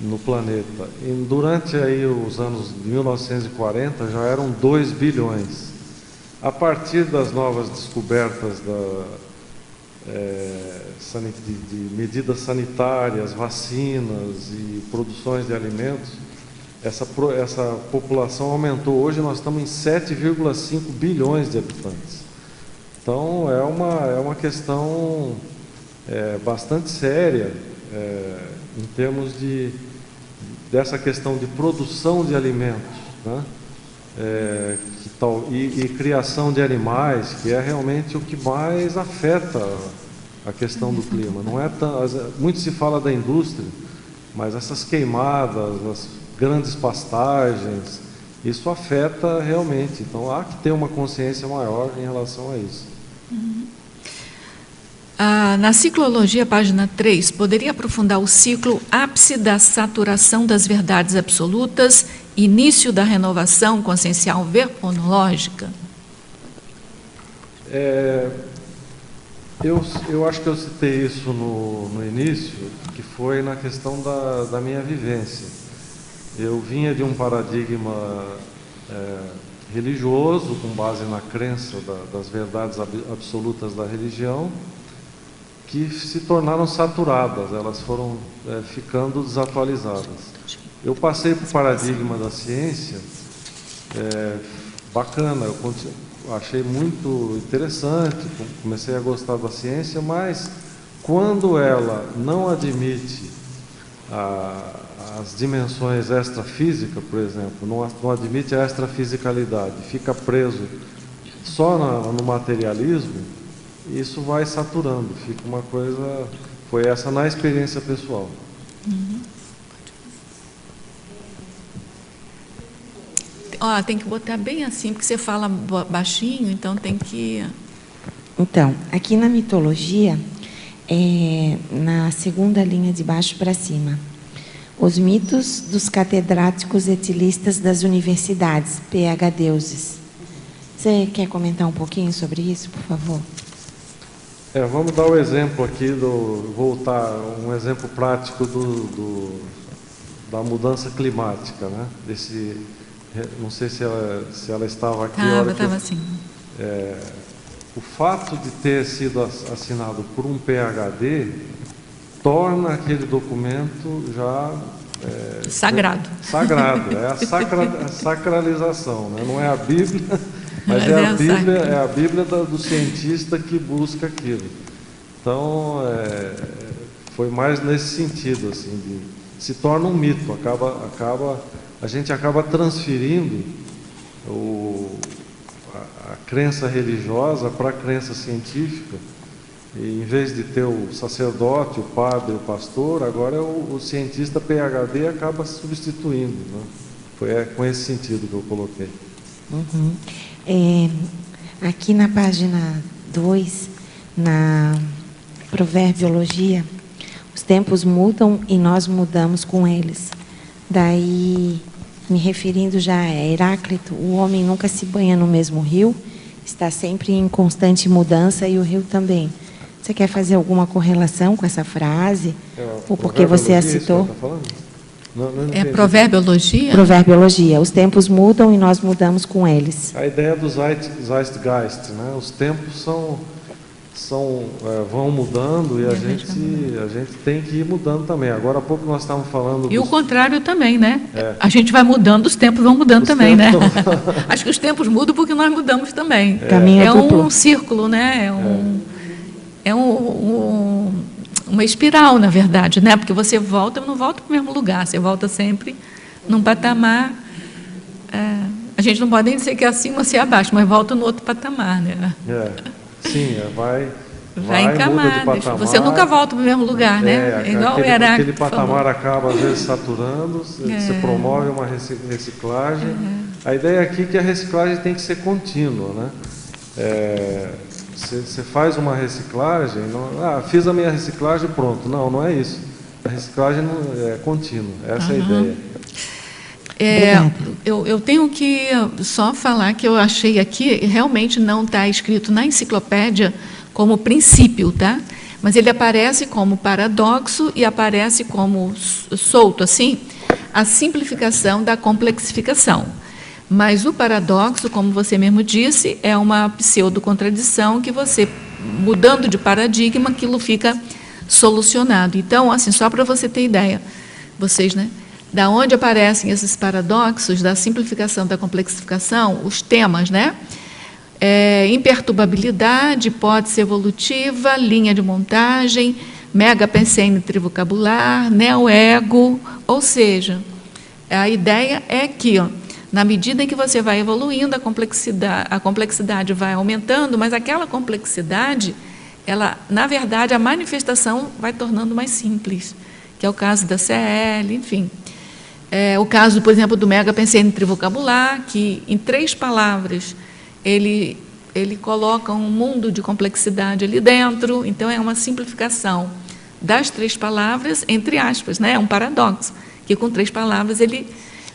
no planeta. E durante aí os anos de 1940 já eram 2 bilhões. A partir das novas descobertas de medidas sanitárias, vacinas e produções de alimentos, essa população aumentou. Hoje nós estamos em 7,5 bilhões de habitantes. Então, é uma questão bastante séria em termos dessa questão de produção de alimentos, né? E criação de animais, que é realmente o que mais afeta a questão do clima. Muito se fala da indústria, mas essas queimadas, as grandes pastagens, isso afeta realmente. Então, há que ter uma consciência maior em relação a isso. Uhum. Na ciclologia, página 3, poderia aprofundar o ciclo ápice da saturação das verdades absolutas, início da renovação consciencial verponológica? Eu acho que eu citei isso no início, que foi na questão da minha vivência. Eu vinha de um paradigma religioso, com base na crença das verdades absolutas da religião, que se tornaram saturadas, elas foram ficando desatualizadas. Eu passei para o paradigma da ciência, bacana, eu achei muito interessante, comecei a gostar da ciência, mas quando ela não admite a as dimensões extrafísicas, por exemplo, não admite a extrafisicalidade, fica preso só no materialismo, isso vai saturando, fica uma coisa... Foi essa na experiência pessoal. Ó, tem que botar bem assim, porque você fala baixinho, então tem que... Então, aqui na mitologia, na segunda linha de baixo para cima, os mitos dos catedráticos etilistas das universidades, PhDeuses. Você quer comentar um pouquinho sobre isso, por favor? Vamos dar o exemplo aqui, voltar um exemplo prático da mudança climática, né? Não sei se ela estava aqui. Estava sim. O fato de ter sido assinado por um PhD torna aquele documento já sagrado. Sagrado, é a sacralização, né? Não é a Bíblia. Mas é a Bíblia do cientista que busca aquilo. Então, foi mais nesse sentido, assim, se torna um mito, a gente acaba transferindo a crença religiosa para a crença científica, e em vez de ter o sacerdote, o padre, o pastor, agora o cientista PhD acaba substituindo, né? Foi com esse sentido que eu coloquei. Uhum. Aqui na página 2, na Proverbiologia, os tempos mudam e nós mudamos com eles. Daí, me referindo já a Heráclito, o homem nunca se banha no mesmo rio, está sempre em constante mudança e o rio também. Você quer fazer alguma correlação com essa frase? Ou porque você a citou? É proverbiologia? Proverbiologia. Os tempos mudam e nós mudamos com eles. A ideia do Zeitgeist, né? Os tempos vão mudando e a gente tem que ir mudando também. Agora há pouco nós estávamos falando... E o contrário também, né? A gente vai mudando, os tempos vão mudando também, né? Acho que os tempos mudam porque nós mudamos também. É um círculo, né? Uma espiral, na verdade, né? Porque você não volta para o mesmo lugar, você volta sempre num patamar. A gente não pode nem dizer que é acima ou se é abaixo, mas volta no outro patamar, né? Sim, vai em camadas. Você nunca volta para o mesmo lugar, né? Igual o Heráclito. Aquele patamar acaba, às vezes, saturando, você promove uma reciclagem. A ideia aqui é que a reciclagem tem que ser contínua, né? Você faz uma reciclagem, fiz a minha reciclagem, pronto. Não é isso. A reciclagem é contínua, essa é a ideia. Eu tenho que só falar que eu achei aqui, realmente não está escrito na enciclopédia como princípio, tá? Mas ele aparece como paradoxo e aparece como solto, assim, a simplificação da complexificação. Mas o paradoxo, como você mesmo disse, é uma pseudo-contradição que você, mudando de paradigma, aquilo fica solucionado. Então, assim, só para você ter ideia, vocês, né? Da onde aparecem esses paradoxos da simplificação da complexificação, os temas, né? Imperturbabilidade, hipótese evolutiva, linha de montagem, mega-pensene trivocabular, neo-ego, ou seja, a ideia é que, na medida em que você vai evoluindo, a complexidade vai aumentando, mas aquela complexidade, na verdade, a manifestação vai tornando mais simples, que é o caso da CL, enfim. O caso, por exemplo, do mega-pensene trivocabular, que em 3 palavras ele coloca um mundo de complexidade ali dentro, então é uma simplificação das 3 palavras, entre aspas, né? É um paradoxo, que com 3 palavras ele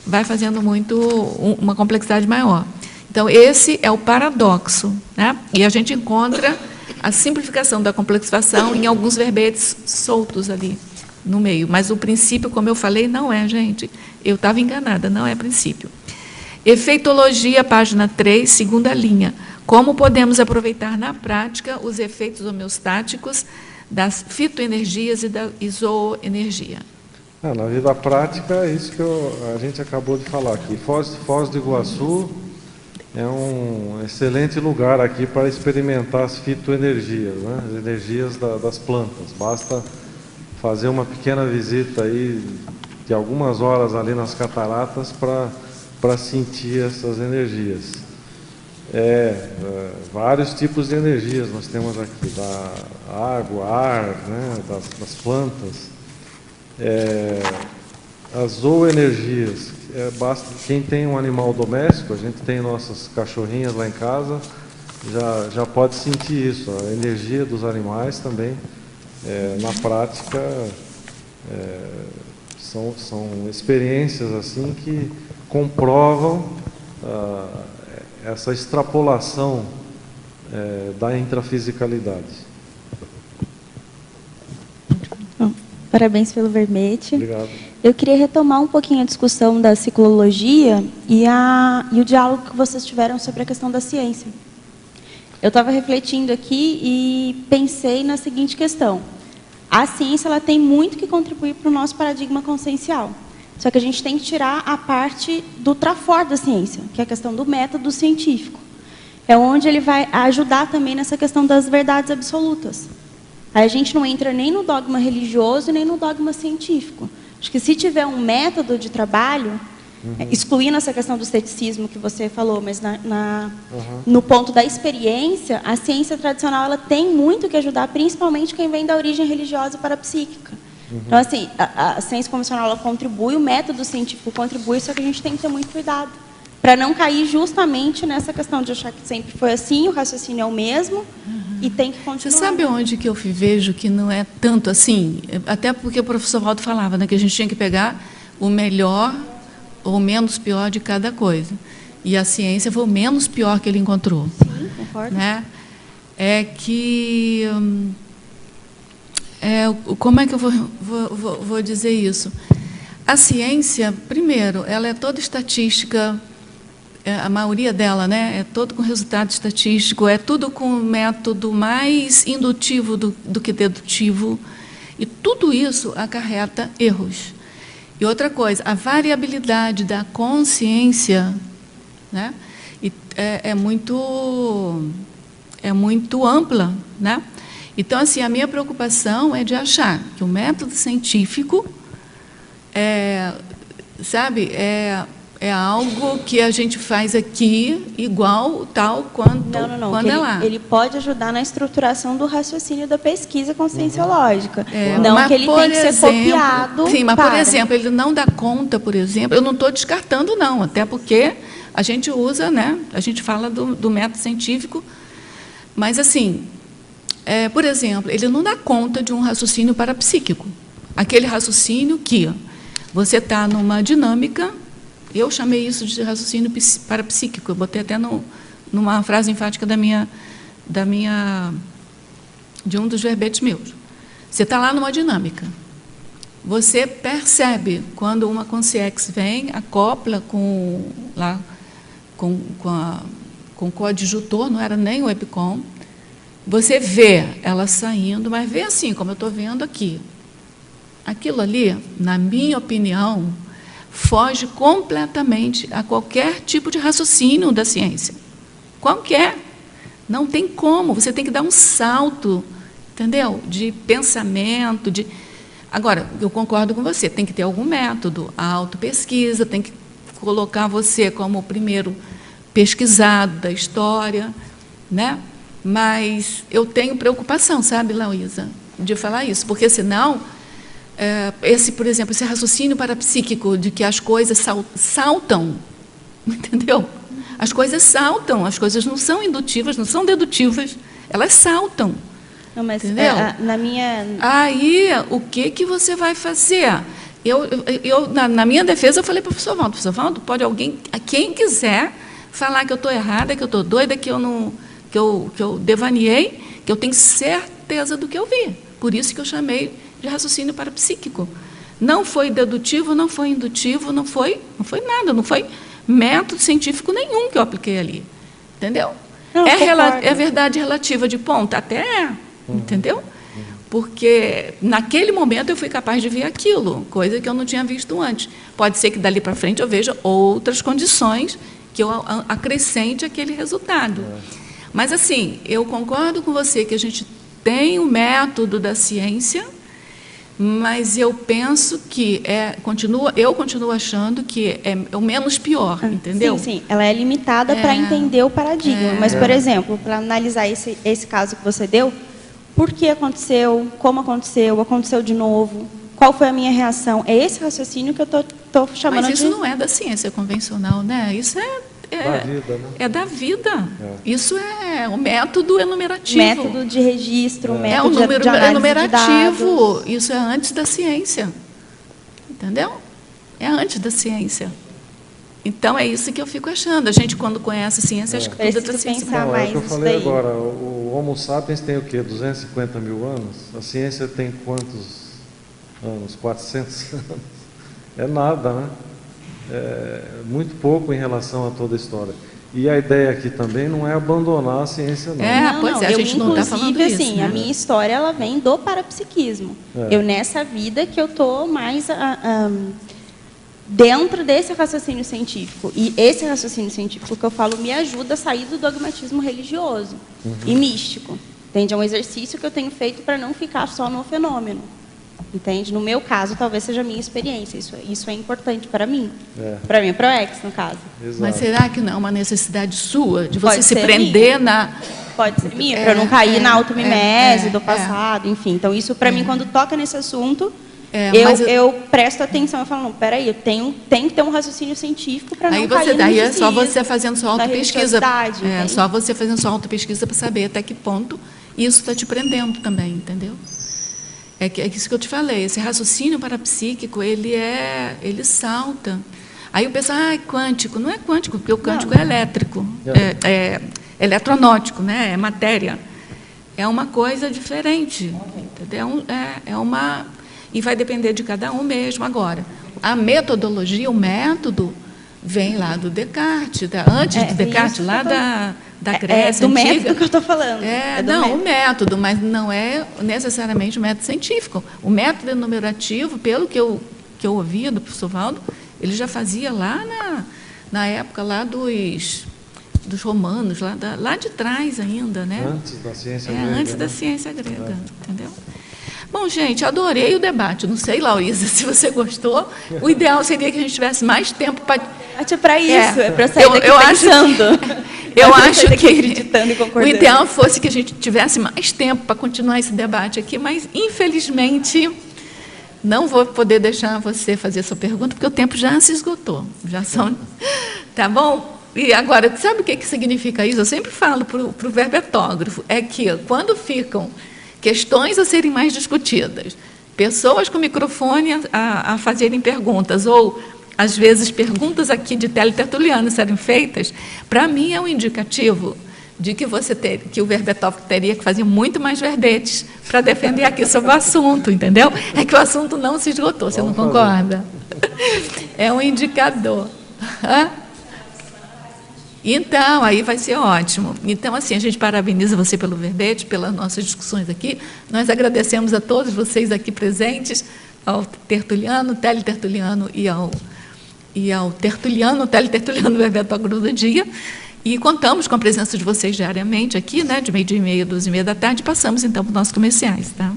vai fazendo uma complexidade maior. Então, esse é o paradoxo, né? E a gente encontra a simplificação da complexificação em alguns verbetes soltos ali no meio. Mas o princípio, como eu falei, não é, gente. Eu estava enganada, não é princípio. Efeitologia, página 3, segunda linha. Como podemos aproveitar na prática os efeitos homeostáticos das fitoenergias e da isoenergia? Na vida prática, é isso que a gente acabou de falar aqui. Foz do Iguaçu é um excelente lugar aqui para experimentar as fitoenergias, né? As energias das plantas. Basta fazer uma pequena visita aí, ter algumas horas ali nas cataratas para sentir essas energias. Vários tipos de energias nós temos aqui, da água, ar, né, das plantas. As zooenergias, basta quem tem um animal doméstico, a gente tem nossas cachorrinhas lá em casa, já pode sentir isso, a energia dos animais também, na prática, são experiências assim que comprovam essa extrapolação da intrafisicalidade. Bom, parabéns pelo verbete. Obrigado. Eu queria retomar um pouquinho a discussão da ciclologia e o diálogo que vocês tiveram sobre a questão da ciência. Eu estava refletindo aqui e pensei na seguinte questão. A ciência ela tem muito que contribuir para o nosso paradigma consciencial. Só que a gente tem que tirar a parte do trafor da ciência, que é a questão do método científico. É onde ele vai ajudar também nessa questão das verdades absolutas. Aí a gente não entra nem no dogma religioso, nem no dogma científico. Acho que se tiver um método de trabalho, excluindo essa questão do ceticismo que você falou, mas no ponto da experiência, a ciência tradicional ela tem muito que ajudar, principalmente quem vem da origem religiosa e parapsíquica. Então, assim, a ciência convencional ela contribui, o método científico contribui, só que a gente tem que ter muito cuidado para não cair justamente nessa questão de achar que sempre foi assim, o raciocínio é o mesmo e tem que continuar. Você sabe onde que eu vejo que não é tanto assim? Até porque o professor Waldo falava, né, que a gente tinha que pegar o melhor ou menos pior de cada coisa. E a ciência foi o menos pior que ele encontrou. Sim, concordo. Né? É que... como é que eu vou dizer isso? A ciência, primeiro, ela é toda estatística, a maioria dela, né, é todo com resultado estatístico, é tudo com método mais indutivo do que dedutivo, e tudo isso acarreta erros. E outra coisa, a variabilidade da consciência, né, é muito ampla, né? Então, assim, a minha preocupação é de achar que o método científico é algo que a gente faz aqui igual, tal, quando é lá. Ele pode ajudar na estruturação do raciocínio da pesquisa conscienciológica. Não que ele tem que ser copiado. Sim, mas, por exemplo, ele não dá conta, por exemplo, eu não estou descartando, não, até porque a gente usa, né, a gente fala do método científico, mas, assim... por exemplo, ele não dá conta de um raciocínio parapsíquico. Aquele raciocínio que você está numa dinâmica, eu chamei isso de raciocínio parapsíquico, eu botei até numa frase enfática de um dos verbetes meus. Você está lá numa dinâmica. Você percebe quando uma consciex vem, acopla com o coadjutor, não era nem o EPICOM. Você vê ela saindo, mas vê assim, como eu estou vendo aqui. Aquilo ali, na minha opinião, foge completamente a qualquer tipo de raciocínio da ciência. Qualquer. Não tem como. Você tem que dar um salto, entendeu? De pensamento. Agora, eu concordo com você, tem que ter algum método. A autopesquisa tem que colocar você como o primeiro pesquisado da história, né? Mas eu tenho preocupação, sabe, Lauísa, de falar isso, porque senão, por exemplo, esse raciocínio parapsíquico de que as coisas saltam, entendeu? As coisas saltam, as coisas não são indutivas, não são dedutivas, elas saltam. Não, mas entendeu? Na minha... Aí, o que você vai fazer? Na minha defesa, eu falei para o professor Waldo, pode alguém, quem quiser, falar que eu estou errada, que eu estou doida, que eu devaneei, que eu tenho certeza do que eu vi. Por isso que eu chamei de raciocínio parapsíquico. Não foi dedutivo, não foi indutivo, não foi nada, não foi método científico nenhum que eu apliquei ali. Entendeu? Não, é verdade relativa de ponta? Até é, entendeu? Porque naquele momento eu fui capaz de ver aquilo, coisa que eu não tinha visto antes. Pode ser que dali para frente eu veja outras condições que eu acrescente aquele resultado. Mas, assim, eu concordo com você que a gente tem o método da ciência, mas eu penso que eu continuo achando que é o menos pior, entendeu? Sim, sim. Ela é limitada para entender o paradigma. Mas, por exemplo, para analisar esse caso que você deu, por que aconteceu, como aconteceu de novo, qual foi a minha reação? É esse raciocínio que eu estou chamando de... Mas isso não é da ciência convencional, né? Isso da vida, né? É da vida. Isso é o método enumerativo. Método de registro, método o número de análise enumerativo. de dados. Isso é antes da ciência. Entendeu? É antes da ciência. Então, é isso que eu fico achando. A gente, quando conhece a ciência, acha que tudo é da ciência. Não, é o que eu falei agora. O Homo sapiens tem o quê? 250 mil anos? A ciência tem quantos anos? 400 anos? É nada, né? É muito pouco em relação a toda a história. E a ideia aqui também não é abandonar a ciência, não. Pois é, a gente não está falando isso. Assim, né? A minha história ela vem do parapsiquismo. Eu, nessa vida, que eu estou mais dentro desse raciocínio científico. E esse raciocínio científico que eu falo me ajuda a sair do dogmatismo religioso e místico. Entende? É um exercício que eu tenho feito para não ficar só no fenômeno. Entende? No meu caso, talvez seja a minha experiência. Isso é importante para mim. Para mim, para o Ex, no caso. Exato. Mas será que não é uma necessidade sua de você se prender na... Pode ser minha, para eu não cair na automimese do passado, enfim. Então, isso para mim, quando toca nesse assunto, eu presto atenção. Eu falo, não, peraí, eu tenho que ter um raciocínio científico para não cair no Daí é só você fazendo sua autopesquisa. É só você fazendo sua autopesquisa para saber até que ponto isso está te prendendo também, entendeu? É isso que eu te falei, esse raciocínio parapsíquico, ele salta. Aí o pessoal, é quântico. Não é quântico, porque o quântico é elétrico, é eletronótico, né? É matéria. É uma coisa diferente, entendeu? E vai depender de cada um mesmo. Agora, a metodologia, o método, vem lá do Descartes, antes do Descartes, lá da Grécia do antiga. método que eu estou falando. O método, mas não é necessariamente o método científico. O método enumerativo, pelo que eu ouvi do professor Valdo, ele já fazia lá na época lá dos romanos, lá de trás ainda, né? Antes da ciência grega. Antes da ciência grega, entendeu? Bom, gente, adorei o debate. Não sei, Lauriza, se você gostou. O ideal seria que a gente tivesse mais tempo para... para isso, para sair daqui pensando. Eu acho que acreditando e concordando. O ideal fosse que a gente tivesse mais tempo para continuar esse debate aqui, mas, infelizmente, não vou poder deixar você fazer a sua pergunta, porque o tempo já se esgotou. Já são... Tá bom? E agora, sabe o que significa isso? Eu sempre falo para o verbetógrafo, é que quando ficam questões a serem mais discutidas, pessoas com microfone a fazerem perguntas, ou, às vezes, perguntas aqui de teletertuliano serem feitas, para mim é um indicativo de que que o verbetógrafo teria que fazer muito mais verbetes para defender aqui sobre o assunto, entendeu? É que o assunto não se esgotou, você não concorda? É um indicador. Então, aí vai ser ótimo. Então, assim, a gente parabeniza você pelo verbete, pelas nossas discussões aqui. Nós agradecemos a todos vocês aqui presentes, ao tertuliano, teletertuliano e ao teletertuliano verbetógrafo do dia. E contamos com a presença de vocês diariamente aqui, né, de 12h30 a 2h30 da tarde. Passamos, então, para os nossos comerciais. Tá?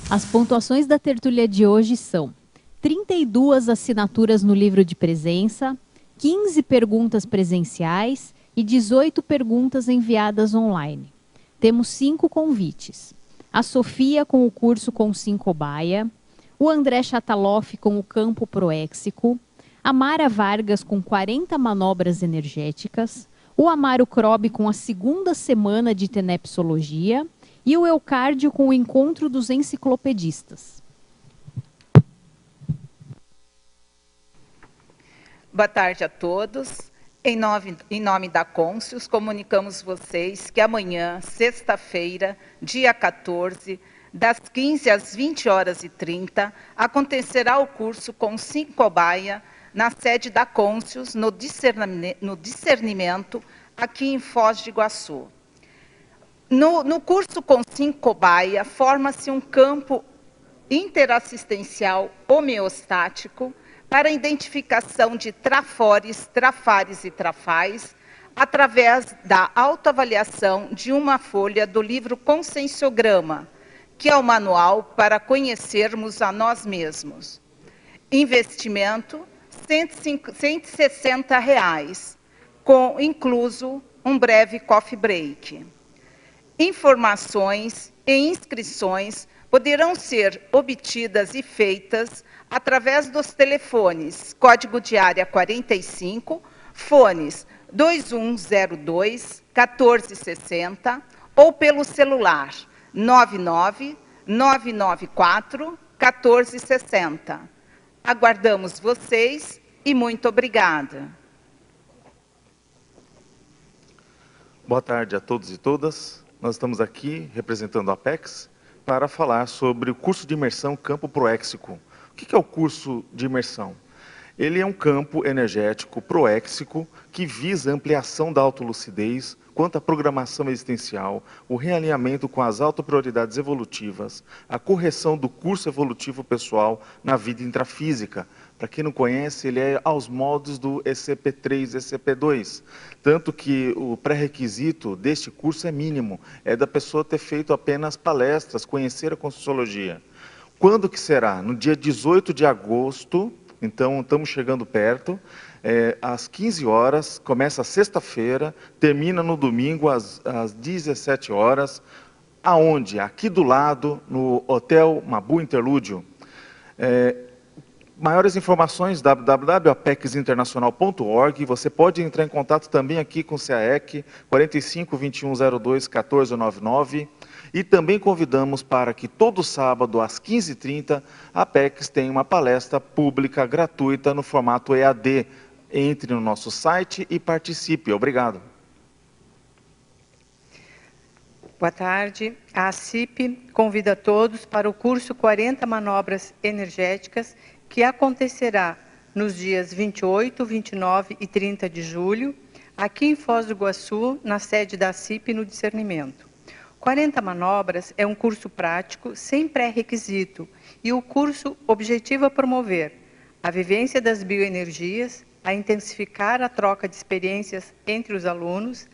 As pontuações da tertúlia de hoje são 32 assinaturas no livro de presença, 15 perguntas presenciais e 18 perguntas enviadas online. Temos 5 convites. A Sofia com o curso Consim Cobaia, o André Chataloff com o campo proéxico, a Mara Vargas com 40 manobras energéticas, o Amaro Krob com a 2ª semana de tenepsologia e o Eucárdio com o encontro dos enciclopedistas. Boa tarde a todos. Em nome da Côncius, comunicamos vocês que amanhã, sexta-feira, dia 14, das 15 às 20h30, acontecerá o curso Consim Cobaia, na sede da Côncius, no discernimento, aqui em Foz do Iguaçu. No curso Consim Cobaia, forma-se um campo interassistencial homeostático, para a identificação de trafores, trafares e trafais, através da autoavaliação de uma folha do livro Conscienciograma, que é o manual para conhecermos a nós mesmos. Investimento, R$ 160, com incluso um breve coffee break. Informações e inscrições poderão ser obtidas e feitas através dos telefones código de área 45, fones 2102-1460 ou pelo celular 99-994-1460. Aguardamos vocês e muito obrigada. Boa tarde a todos e todas. Nós estamos aqui representando a Apex para falar sobre o curso de imersão Campo Proéxico. O que é o curso de imersão? Ele é um campo energético proéxico que visa a ampliação da autolucidez quanto à programação existencial, o realinhamento com as autoprioridades evolutivas, a correção do curso evolutivo pessoal na vida intrafísica. Para quem não conhece, ele é aos moldes do ECP3 e ECP2. Tanto que o pré-requisito deste curso é mínimo, é da pessoa ter feito apenas palestras, conhecer a Conscienciologia. Quando que será? No dia 18 de agosto, então estamos chegando perto, às 15 horas, começa sexta-feira, termina no domingo às 17 horas, aonde? Aqui do lado, no Hotel Mabu Interlúdio. Maiores informações, www.apexinternacional.org. Você pode entrar em contato também aqui com o CAEC, 45 2102 1499. E também convidamos para que todo sábado, às 15h30, a Apex tenha uma palestra pública gratuita no formato EAD. Entre no nosso site e participe. Obrigado. Boa tarde. A ACIP convida todos para o curso 40 Manobras Energéticas, que acontecerá nos dias 28, 29 e 30 de julho, aqui em Foz do Iguaçu, na sede da ACIP no Discernimento. 40 Manobras é um curso prático, sem pré-requisito, e o curso objetiva promover a vivência das bioenergias, a intensificar a troca de experiências entre os alunos,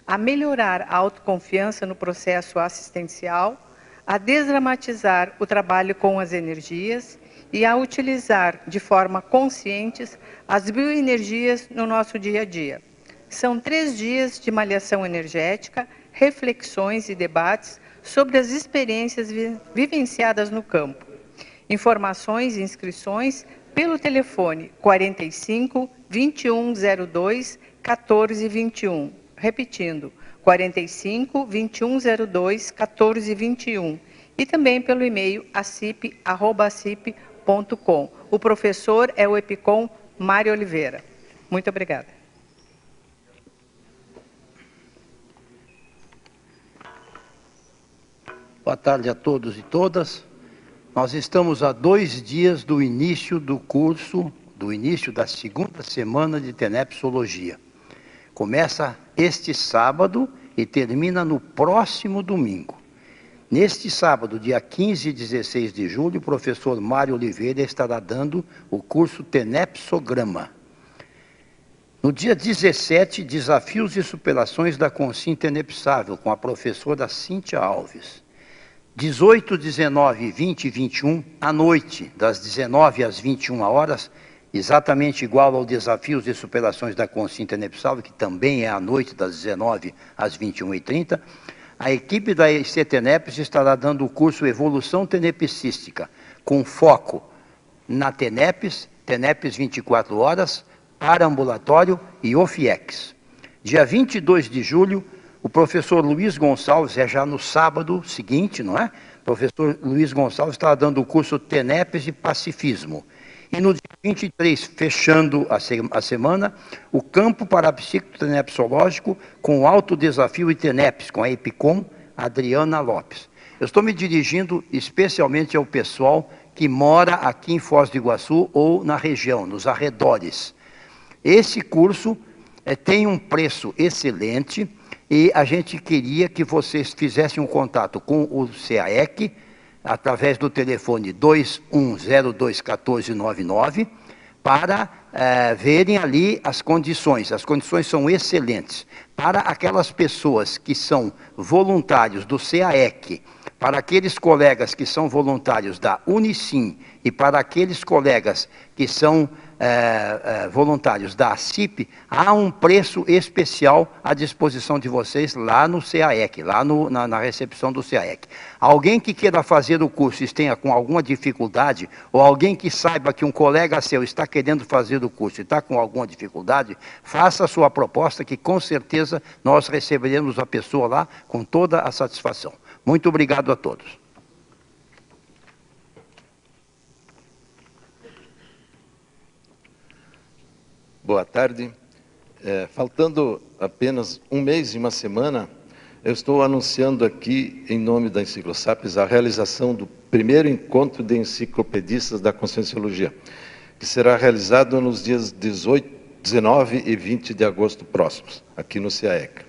a melhorar a autoconfiança no processo assistencial, a desdramatizar o trabalho com as energias e a utilizar de forma consciente as bioenergias no nosso dia a dia. São 3 dias de malhação energética, reflexões e debates sobre as experiências vivenciadas no campo. Informações e inscrições pelo telefone 45 2102 1421. Repetindo, 45 2102 1421. E também pelo e-mail acip@acip.com. O professor é o EPICOM Mário Oliveira. Muito obrigada. Boa tarde a todos e todas. Nós estamos a 2 dias do início do curso, do início da segunda semana de Tenepsologia. Começa este sábado e termina no próximo domingo. Neste sábado, dia 15 e 16 de julho, o professor Mário Oliveira estará dando o curso Tenepsograma. No dia 17, Desafios e Superações da Consciência Inenepsável, com a professora Cíntia Alves. 18, 19, 20 e 21, à noite, das 19 às 21 horas, exatamente igual ao Desafios e Superações da Consciência Inenepsável, que também é à noite, das 19 às 21h30, a equipe da EC Tenepes estará dando o curso Evolução Tenepsística, com foco na Tenepes 24 horas, Paraambulatório e OFIEX. Dia 22 de julho, o professor Luiz Gonçalves, é já no sábado seguinte, não é? O professor Luiz Gonçalves está dando o curso Tenepes e Pacifismo. E no dia 23, fechando a semana, o campo parapsíquico tenepsológico com alto desafio e Tenepes, com a EPICOM Adriana Lopes. Eu estou me dirigindo especialmente ao pessoal que mora aqui em Foz do Iguaçu ou na região, nos arredores. Esse curso tem um preço excelente, e a gente queria que vocês fizessem um contato com o CAEC, através do telefone 2102-1499, para verem ali as condições. As condições são excelentes. Para aquelas pessoas que são voluntários do CAEC, para aqueles colegas que são voluntários da Unicim e para aqueles colegas que são voluntários da ACIP, há um preço especial à disposição de vocês lá no CAEC, lá na recepção do CAEC. Alguém que queira fazer o curso e tenha com alguma dificuldade, ou alguém que saiba que um colega seu está querendo fazer o curso e está com alguma dificuldade, faça a sua proposta, que com certeza nós receberemos a pessoa lá com toda a satisfação. Muito obrigado a todos. Boa tarde. Faltando apenas um mês e uma semana, eu estou anunciando aqui, em nome da Enciclosapis, a realização do primeiro encontro de enciclopedistas da Conscienciologia, que será realizado nos dias 18, 19 e 20 de agosto próximos, aqui no CAEC.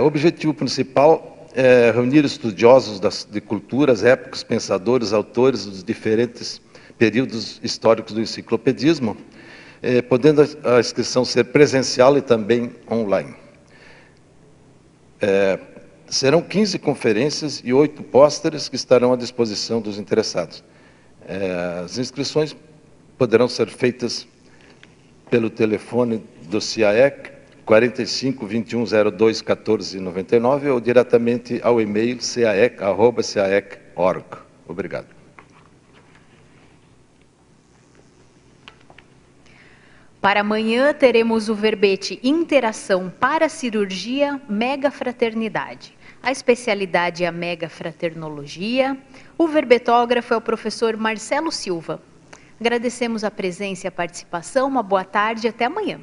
O objetivo principal é reunir estudiosos de culturas, épocas, pensadores, autores dos diferentes períodos históricos do enciclopedismo, podendo a inscrição ser presencial e também online. Serão 15 conferências e 8 pósteres que estarão à disposição dos interessados. As inscrições poderão ser feitas pelo telefone do CAEC, 45 21 02 14 99, ou diretamente ao e-mail caec@caec.org. Obrigado. Para amanhã teremos o verbete Interação para Cirurgia Mega Fraternidade. A especialidade é a Mega Fraternologia. O verbetógrafo é o professor Marcelo Silva. Agradecemos a presença e a participação. Uma boa tarde e até amanhã.